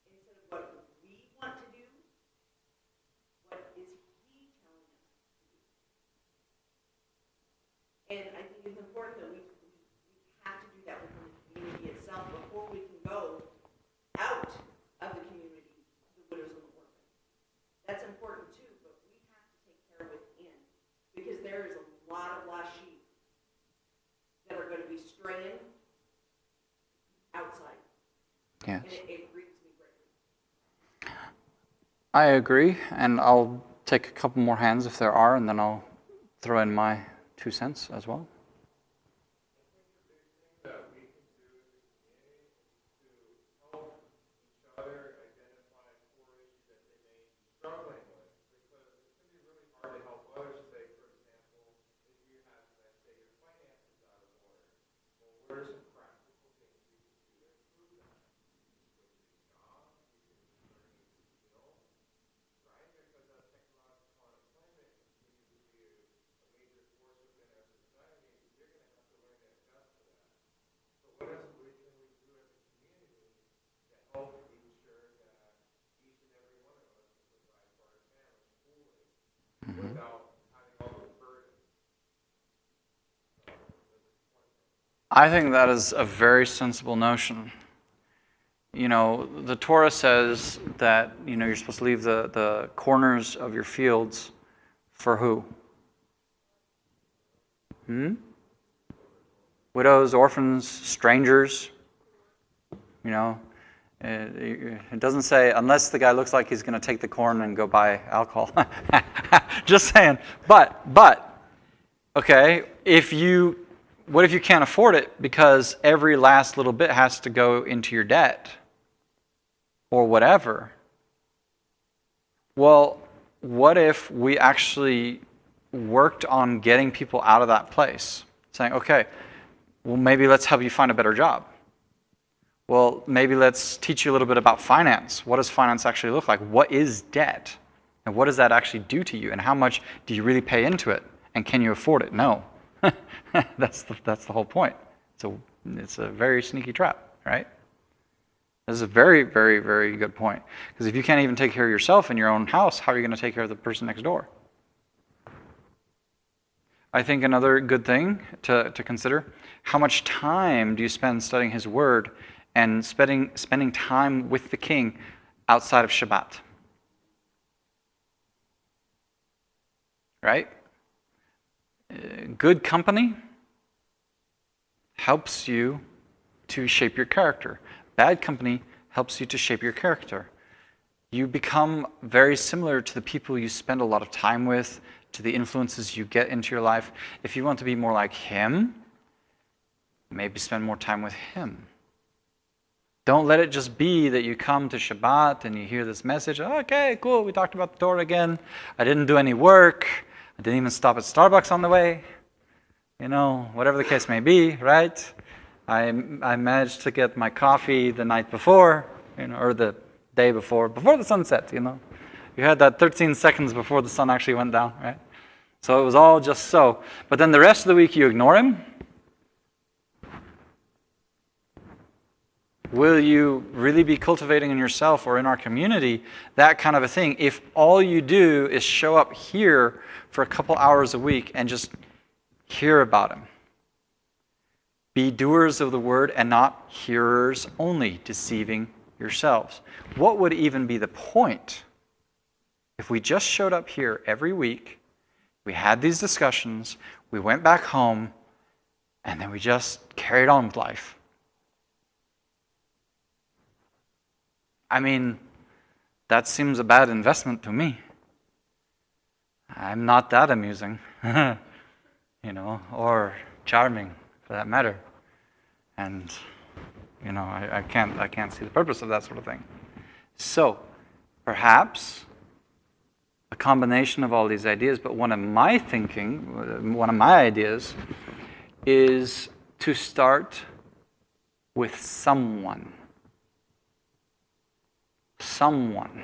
Instead of what we want to do, what is he telling us to do? And I think it's important that we have to do that within the community itself before we can go out of the community to the widows and the orphans. That's important too, but we have to take care within, because there is a lot of lost sheep that are going to be straying outside. Yes. And it grieves me greatly. I agree, and I'll take a couple more hands if there are, and then I'll throw in my 2 cents as well. I think that is a very sensible notion. You know, the Torah says that, you know, you're supposed to leave the corners of your fields for who? Widows, orphans, strangers. You know, it doesn't say, unless the guy looks like he's going to take the corn and go buy alcohol. Just saying. But, okay, what if you can't afford it because every last little bit has to go into your debt or whatever? Well, what if we actually worked on getting people out of that place? Saying, okay, well, maybe let's help you find a better job. Well, maybe let's teach you a little bit about finance. What does finance actually look like? What is debt? And what does that actually do to you? And how much do you really pay into it? And can you afford it? No. That's the whole point. It's a very sneaky trap, right? This is a very, very, very good point. Because if you can't even take care of yourself in your own house, how are you going to take care of the person next door? I think another good thing to consider, how much time do you spend studying His Word and spending time with the King outside of Shabbat. Right? Good company helps you to shape your character. Bad company helps you to shape your character. You become very similar to the people you spend a lot of time with, to the influences you get into your life. If you want to be more like him, maybe spend more time with him. Don't let it just be that you come to Shabbat and you hear this message, okay, cool, we talked about the Torah again. I didn't do any work. I didn't even stop at Starbucks on the way. Whatever the case may be, right? I managed to get my coffee the night before, or the day before the sunset, You had that 13 seconds before the sun actually went down, right? So it was all just so. But then the rest of the week you ignore him? Will you really be cultivating in yourself or in our community that kind of a thing if all you do is show up here for a couple hours a week and just hear about him? Be doers of the word and not hearers only, deceiving yourselves. What would even be the point if we just showed up here every week, we had these discussions, we went back home, and then we just carried on with life? I mean, that seems a bad investment to me. I'm not that amusing, or charming for that matter. And, I can't see the purpose of that sort of thing. So, perhaps a combination of all these ideas, but one of my ideas is to start with someone. Someone.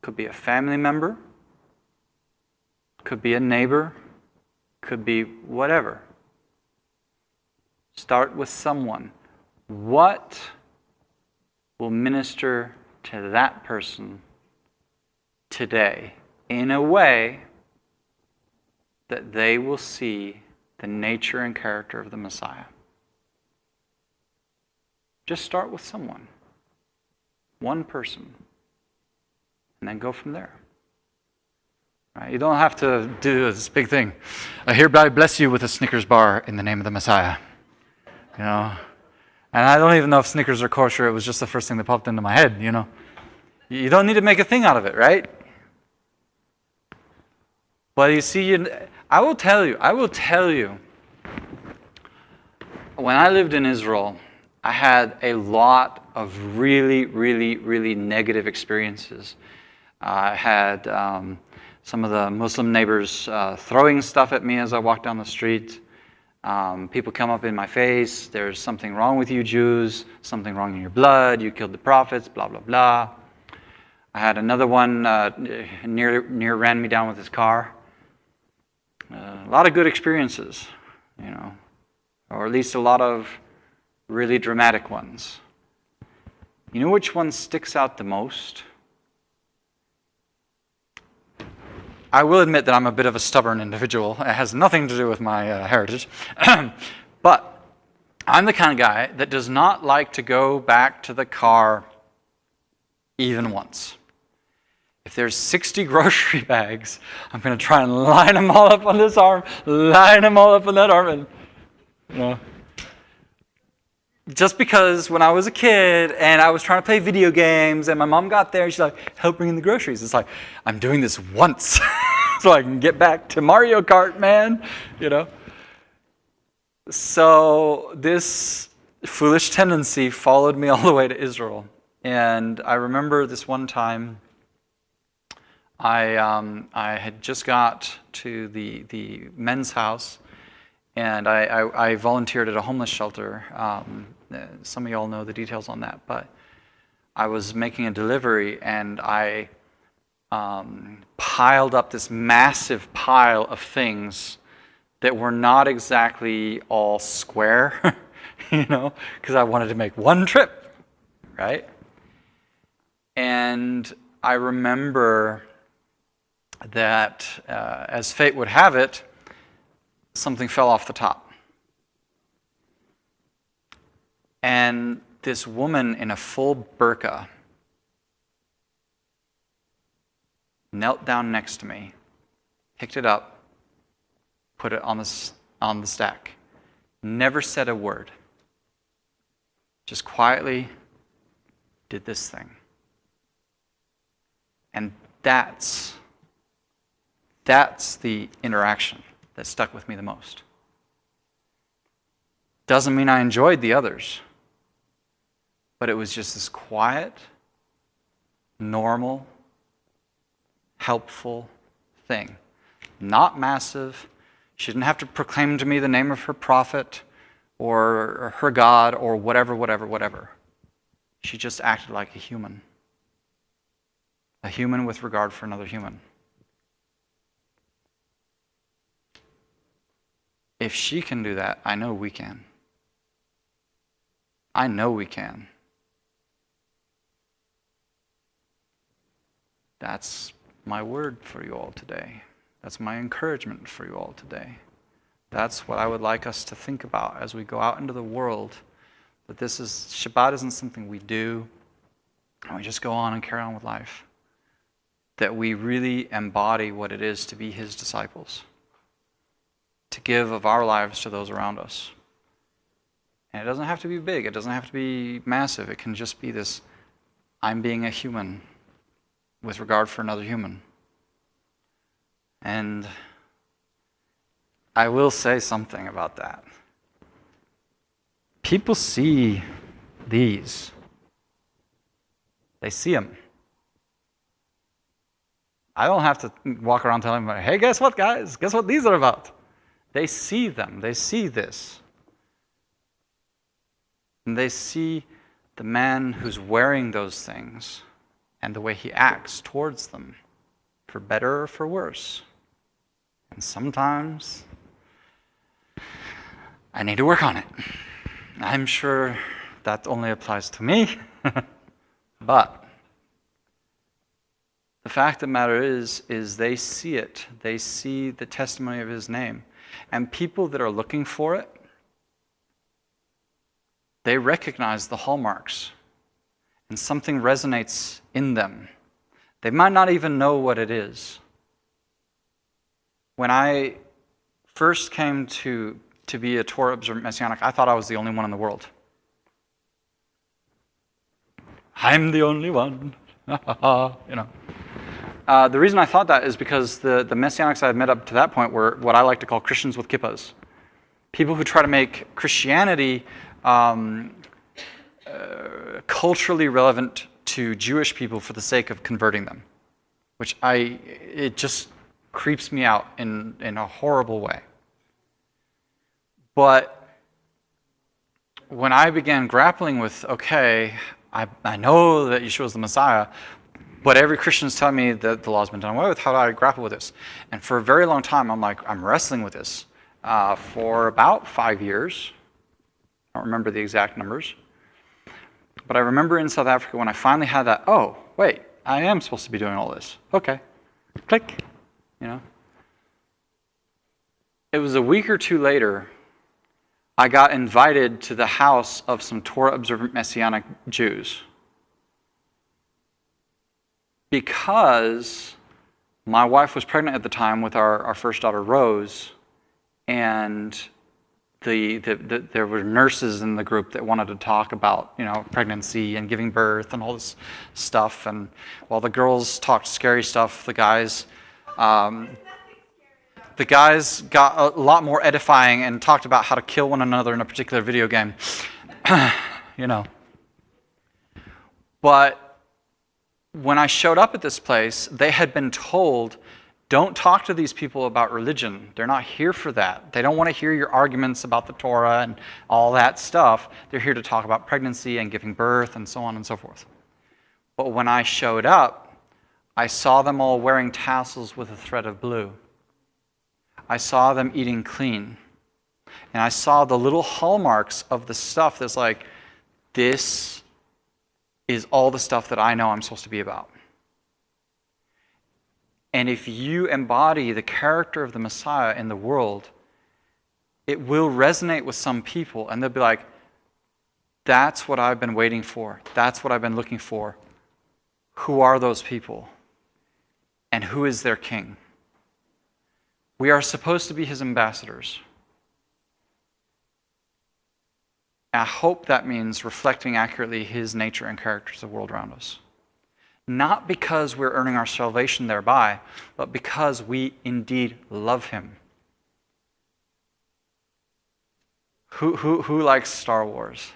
Could be a family member, could be a neighbor, could be whatever. Start with someone. What will minister to that person today in a way that they will see the nature and character of the Messiah? Just start with someone. One person. And then go from there. Right? You don't have to do this big thing. I hereby bless you with a Snickers bar in the name of the Messiah. And I don't even know if Snickers are kosher. It was just the first thing that popped into my head, You don't need to make a thing out of it, right? But you see, I will tell you, when I lived in Israel, I had a lot of really, really, really negative experiences. I had some of the Muslim neighbors throwing stuff at me as I walked down the street. People come up in my face, there's something wrong with you Jews, something wrong in your blood, you killed the prophets, blah, blah, blah. I had another one near ran me down with his car. A lot of good experiences, or at least a lot of really dramatic ones. You know which one sticks out the most? I will admit that I'm a bit of a stubborn individual. It has nothing to do with my heritage. But I'm the kind of guy that does not like to go back to the car even once. If there's 60 grocery bags, I'm going to try and line them all up on this arm, line them all up on that arm, and, Just because when I was a kid and I was trying to play video games and my mom got there and she's like, help bring in the groceries. It's like, I'm doing this once so I can get back to Mario Kart, man, So this foolish tendency followed me all the way to Israel. And I remember this one time I had just got to the men's house. And I volunteered at a homeless shelter. Some of y'all know the details on that, but I was making a delivery and I piled up this massive pile of things that were not exactly all square, because I wanted to make one trip, right? And I remember that, as fate would have it, something fell off the top. And this woman in a full burqa knelt down next to me, picked it up, put it on the stack. Never said a word. Just quietly did this thing. And that's the interaction that stuck with me the most. Doesn't mean I enjoyed the others, but it was just this quiet, normal, helpful thing. Not massive. She didn't have to proclaim to me the name of her prophet or her God or whatever. She just acted like a human. A human with regard for another human. If she can do that, I know we can. I know we can. That's my word for you all today. That's my encouragement for you all today. That's what I would like us to think about as we go out into the world. That Shabbat isn't something we do, and we just go on and carry on with life. That we really embody what it is to be His disciples. To give of our lives to those around us. And it doesn't have to be big. It doesn't have to be massive. It can just be this, I'm being a human with regard for another human. And I will say something about that. People see these. They see them. I don't have to walk around telling them, hey, guess what, guys? Guess what these are about? They see them. They see this. And they see the man who's wearing those things and the way he acts towards them, for better or for worse. And sometimes I need to work on it. I'm sure that only applies to me, but the fact of the matter is they see it. They see the testimony of His name. And people that are looking for it, they recognize the hallmarks, and something resonates in them. They might not even know what it is. When I first came to be a Torah observant Messianic, I thought I was the only one in the world. I'm the only one. You know. The reason I thought that is because the Messianics I had met up to that point were what I like to call Christians with kippas. People who try to make Christianity culturally relevant to Jewish people for the sake of converting them, which it just creeps me out in a horrible way. But when I began grappling with, okay, I know that Yeshua is the Messiah, but every Christian is telling me that the law's been done away with. How do I grapple with this? And for a very long time, I'm wrestling with this. For about 5 years. I don't remember the exact numbers. But I remember in South Africa when I finally had that, oh, wait, I am supposed to be doing all this. Okay. Click. You know. It was a week or two later, I got invited to the house of some Torah observant Messianic Jews. Because my wife was pregnant at the time with our first daughter, Rose, and there were nurses in the group that wanted to talk about, pregnancy and giving birth and all this stuff. And while the girls talked scary stuff, the guys got a lot more edifying and talked about how to kill one another in a particular video game. But when I showed up at this place, they had been told, don't talk to these people about religion. They're not here for that. They don't want to hear your arguments about the Torah and all that stuff. They're here to talk about pregnancy and giving birth and so on and so forth. But when I showed up, I saw them all wearing tassels with a thread of blue. I saw them eating clean. And I saw the little hallmarks of the stuff that's like, this is all the stuff that I know I'm supposed to be about. And if you embody the character of the Messiah in the world, it will resonate with some people, and they'll be like, That's what I've been waiting for. That's what I've been looking for. Who are those people? And who is their king? We are supposed to be his ambassadors. I hope that means reflecting accurately his nature and character to the world around us. Not because we're earning our salvation thereby, but because we indeed love him. Who likes Star Wars?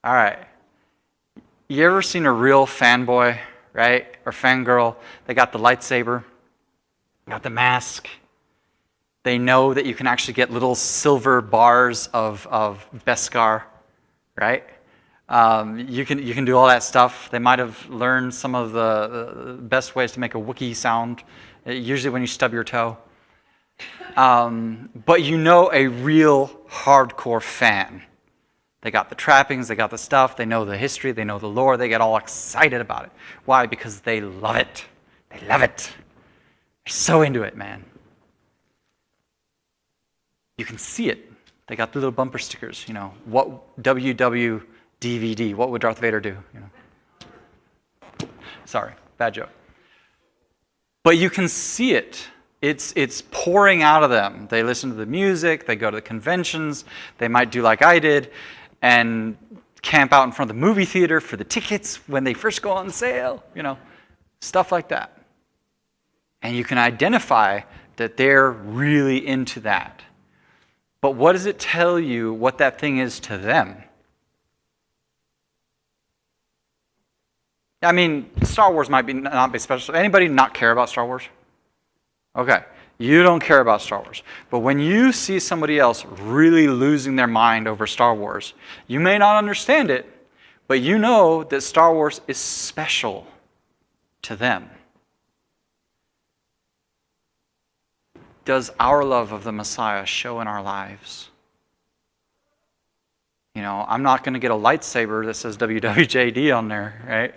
All right. You ever seen a real fanboy, right? Or fangirl? They got the lightsaber, got the mask. They know that you can actually get little silver bars of Beskar, right? You can do all that stuff. They might have learned some of the best ways to make a Wookiee sound, usually when you stub your toe. But you know a real hardcore fan. They got the trappings, they got the stuff, they know the history, they know the lore, they get all excited about it. Why? Because they love it. They love it. They're so into it, man. You can see it. They got the little bumper stickers, you know. What WW DVD, what would Darth Vader do? You know. Sorry, bad joke. But you can see it. It's pouring out of them. They listen to the music, they go to the conventions, they might do like I did and camp out in front of the movie theater for the tickets when they first go on sale, you know, stuff like that. And you can identify that they're really into that. But what does it tell you what that thing is to them? I mean, Star Wars might not be special. Anybody not care about Star Wars? Okay, you don't care about Star Wars. But when you see somebody else really losing their mind over Star Wars, you may not understand it, but you know that Star Wars is special to them. Does our love of the Messiah show in our lives? You know, I'm not going to get a lightsaber that says WWJD on there, right?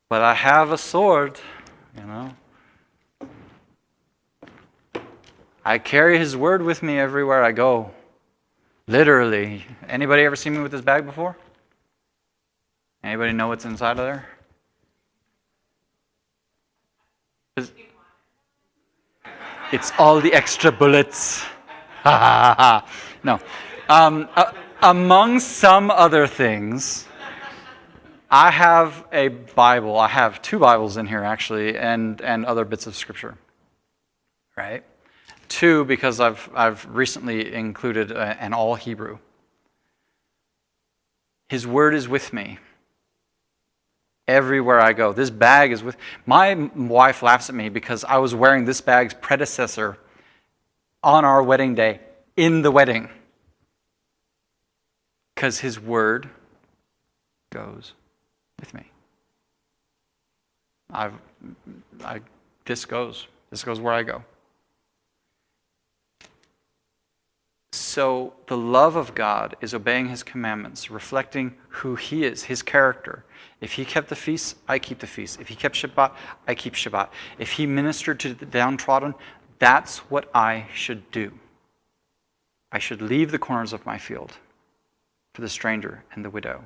But I have a sword, you know. I carry his word with me everywhere I go. Literally. Anybody ever seen me with this bag before? Anybody know what's inside of there? It's all the extra bullets. No. Among some other things, I have a Bible. I have 2 Bibles in here, actually, and other bits of Scripture. Right? 2, because I've recently included an all Hebrew. His word is with me everywhere I go. This bag is with... My wife laughs at me because I was wearing this bag's predecessor on our wedding day, in the wedding. Because his word goes with me. This goes where I go. So the love of God is obeying his commandments, reflecting who he is, his character. If he kept the feast, I keep the feast. If he kept Shabbat, I keep Shabbat. If he ministered to the downtrodden, that's what I should do. I should leave the corners of my field for the stranger and the widow.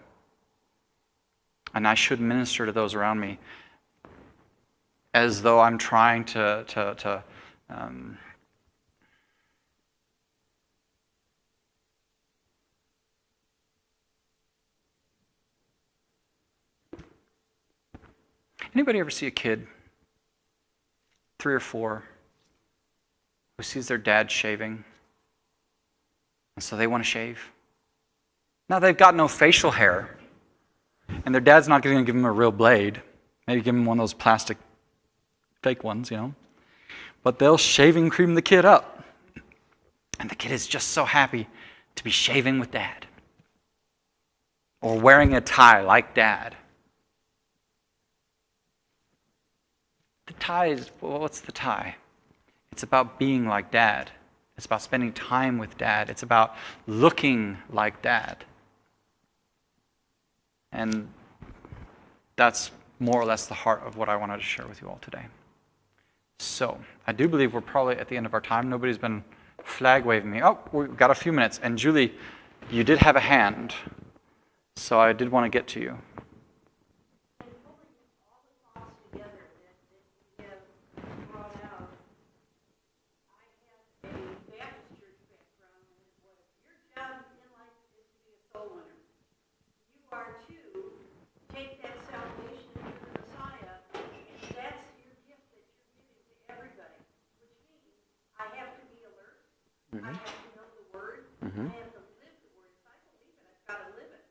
And I should minister to those around me as though I'm trying to Anybody ever see a kid, 3 or 4, who sees their dad shaving, and so they want to shave? Now they've got no facial hair, and their dad's not going to give them a real blade. Maybe give them one of those plastic fake ones, you know. But they'll shaving cream the kid up. And the kid is just so happy to be shaving with dad. Or wearing a tie like dad. The tie is, well, what's the tie? It's about being like dad. It's about spending time with dad. It's about looking like dad. And that's more or less the heart of what I wanted to share with you all today. So, I do believe we're probably at the end of our time. Nobody's been flag waving me. Oh, we've got a few minutes. And Julie, you did have a hand, so I did want to get to you. And pulling all the thoughts together that we have brought out, I have a Baptist church background, and it was your job in life is to be a soul winner. You are to take that salvation to the Messiah, and that's your gift that you're giving to everybody, which means I have to be alert, I have to know the Word, I have to live the Word. If I believe it, I've got to live it.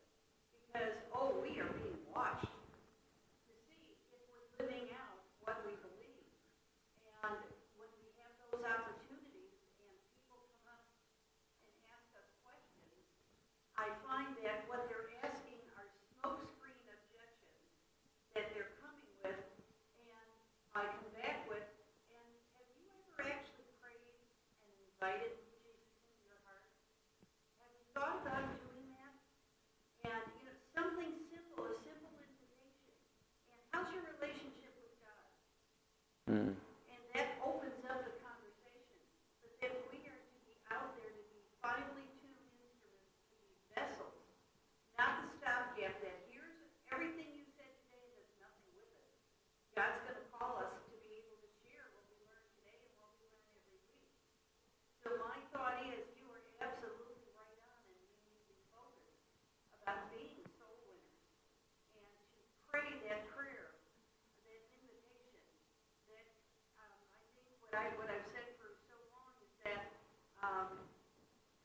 Because, we are being watched to see if we're living out what we believe. And when we have those opportunities and people come up and ask us questions, I find that what they're asking are smokescreen objections that they're coming with, and I come back with, and have you ever actually prayed and invited Jesus into your heart? Have you thought about doing that? And, something simple, a simple invitation. And how's your relationship with God? And that opens up the conversation. But then we are to be out there to be finely tuned instruments, to be vessels, not the stopgap that here's everything you said today and there's nothing with it. God's going to call us to be able to share what we learned today and what we learn every week. So my thought is you are absolutely right on, and we need to be focused about being soul winners and to pray that prayer, that invitation. That I think what I've said for so long is that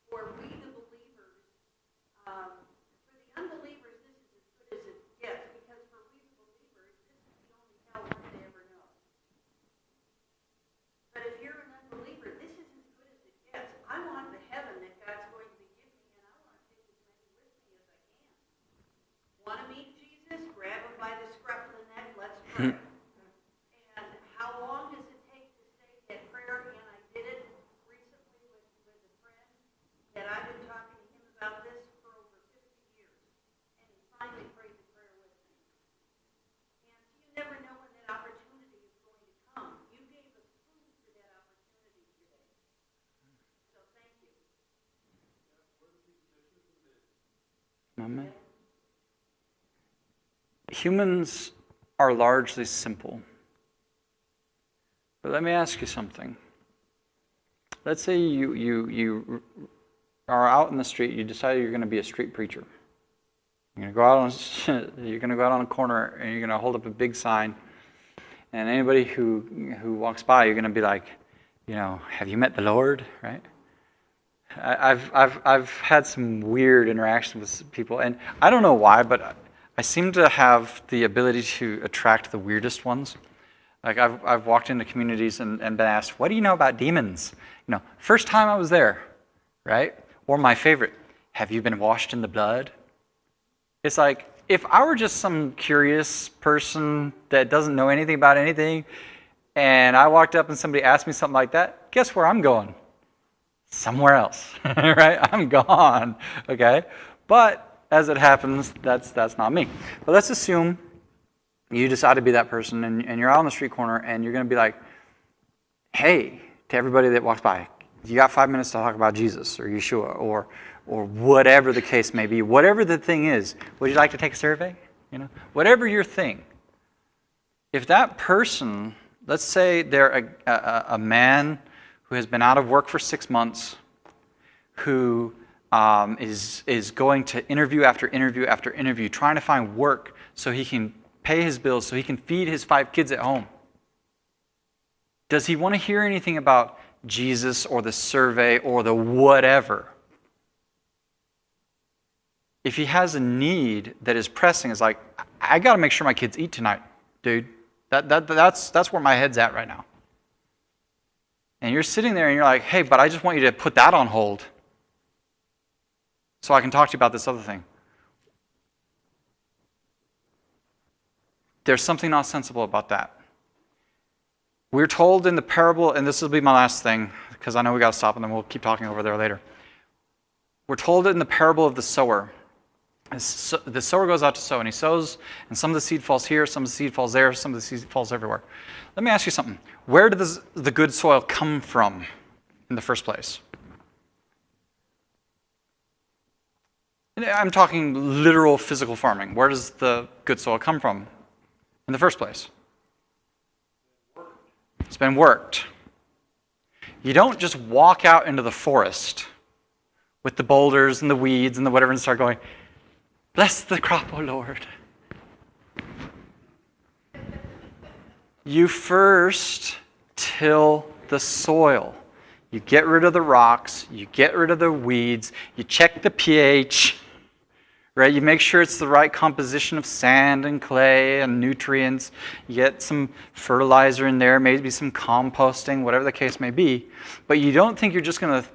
for we the believers, for the unbelievers, this is as good as it gets, because for we the believers, this is the only hell we're going to ever know. But if you're an unbeliever, this is as good as it gets. I want the heaven that God's going to be giving me, and I want to take as many with me as I can. Want to meet Jesus? Grab him by the scruff of the neck. Let's pray. And how long does it take to say that prayer? And I did it recently with a friend that I've been talking to him about this for over 50 years. And he finally prayed the prayer with me. And you never know when that opportunity is going to come. You gave us food for that opportunity today. So thank you. Amen. Humans are largely simple. But let me ask you something. Let's say you are out in the street, you decide you're going to be a street preacher. You're going to go out on a corner and you're going to hold up a big sign, and anybody who walks by, you're going to be like, have you met the Lord, right? I've had some weird interactions with people, and I don't know why, but I seem to have the ability to attract the weirdest ones. Like I've walked into communities and been asked, what do you know about demons? First time I was there, right? Or my favorite, have you been washed in the blood? It's like, if I were just some curious person that doesn't know anything about anything, and I walked up and somebody asked me something like that, guess where I'm going? Somewhere else, right? I'm gone, okay? But as it happens, that's not me. But let's assume you decide to be that person, and you're out on the street corner, and you're going to be like, hey, to everybody that walks by, you got 5 minutes to talk about Jesus or Yeshua or whatever the case may be, whatever the thing is. Would you like to take a survey? Whatever your thing. If that person, let's say they're a man who has been out of work for 6 months, who is going to interview after interview after interview, trying to find work so he can pay his bills, so he can feed his 5 kids at home. Does he want to hear anything about Jesus or the survey or the whatever? If he has a need that is pressing, it's like, I got to make sure my kids eat tonight, dude. That's where my head's at right now. And you're sitting there and you're like, hey, but I just want you to put that on hold so I can talk to you about this other thing. There's something not sensible about that. We're told in the parable, and this will be my last thing, because I know we got to stop and then we'll keep talking over there later. We're told in the parable of the sower. The sower goes out to sow, and he sows, and some of the seed falls here, some of the seed falls there, some of the seed falls everywhere. Let me ask you something. Where does the good soil come from in the first place? And I'm talking literal physical farming. Where does the good soil come from in the first place? It's been worked. You don't just walk out into the forest with the boulders and the weeds and the whatever and start going, bless the crop, O Lord. You first till the soil. You get rid of the rocks, you get rid of the weeds, you check the pH, right? You make sure it's the right composition of sand and clay and nutrients. You get some fertilizer in there, maybe some composting, whatever the case may be. But you don't think you're just going to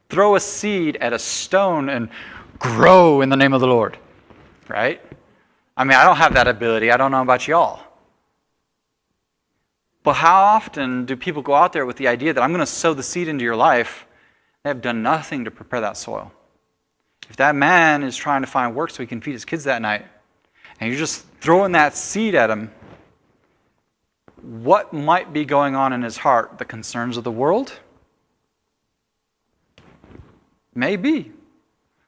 throw a seed at a stone and grow in the name of the Lord, right? I mean, I don't have that ability. I don't know about y'all. But how often do people go out there with the idea that I'm going to sow the seed into your life? They have done nothing to prepare that soil. If that man is trying to find work so he can feed his kids that night, and you're just throwing that seed at him, what might be going on in his heart? The concerns of the world? Maybe.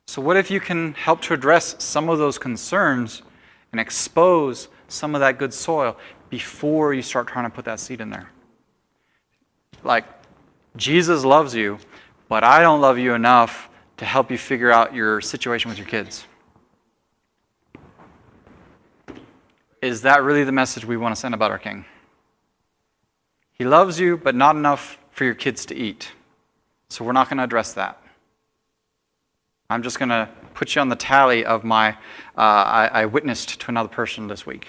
So what if you can help to address some of those concerns and expose some of that good soil before you start trying to put that seed in there? Like, Jesus loves you, but I don't love you enough to help you figure out your situation with your kids. Is that really the message we want to send about our King? He loves you, but not enough for your kids to eat. So we're not going to address that. I'm just going to put you on the tally of my, I witnessed to another person this week.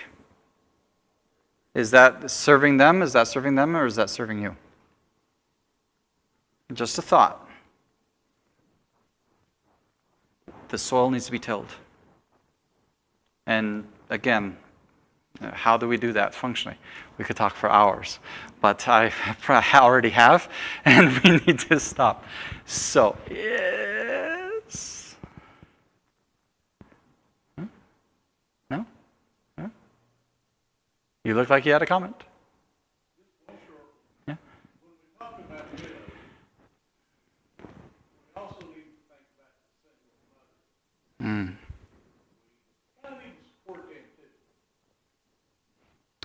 Is that serving them? Is that serving them, or is that serving you? Just a thought. The soil needs to be tilled. And again, how do we do that functionally? We could talk for hours, but I already have, and we need to stop. So, yes. No? No? You look like you had a comment. Yeah.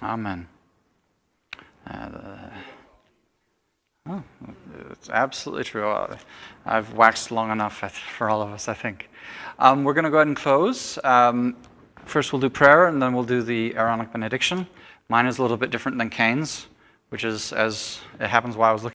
Amen. It's absolutely true. I've waxed long enough for all of us, I think. We're going to go ahead and close. First we'll do prayer, and then we'll do the Aaronic benediction. Mine is a little bit different than Cain's, which is, as it happens, why I was looking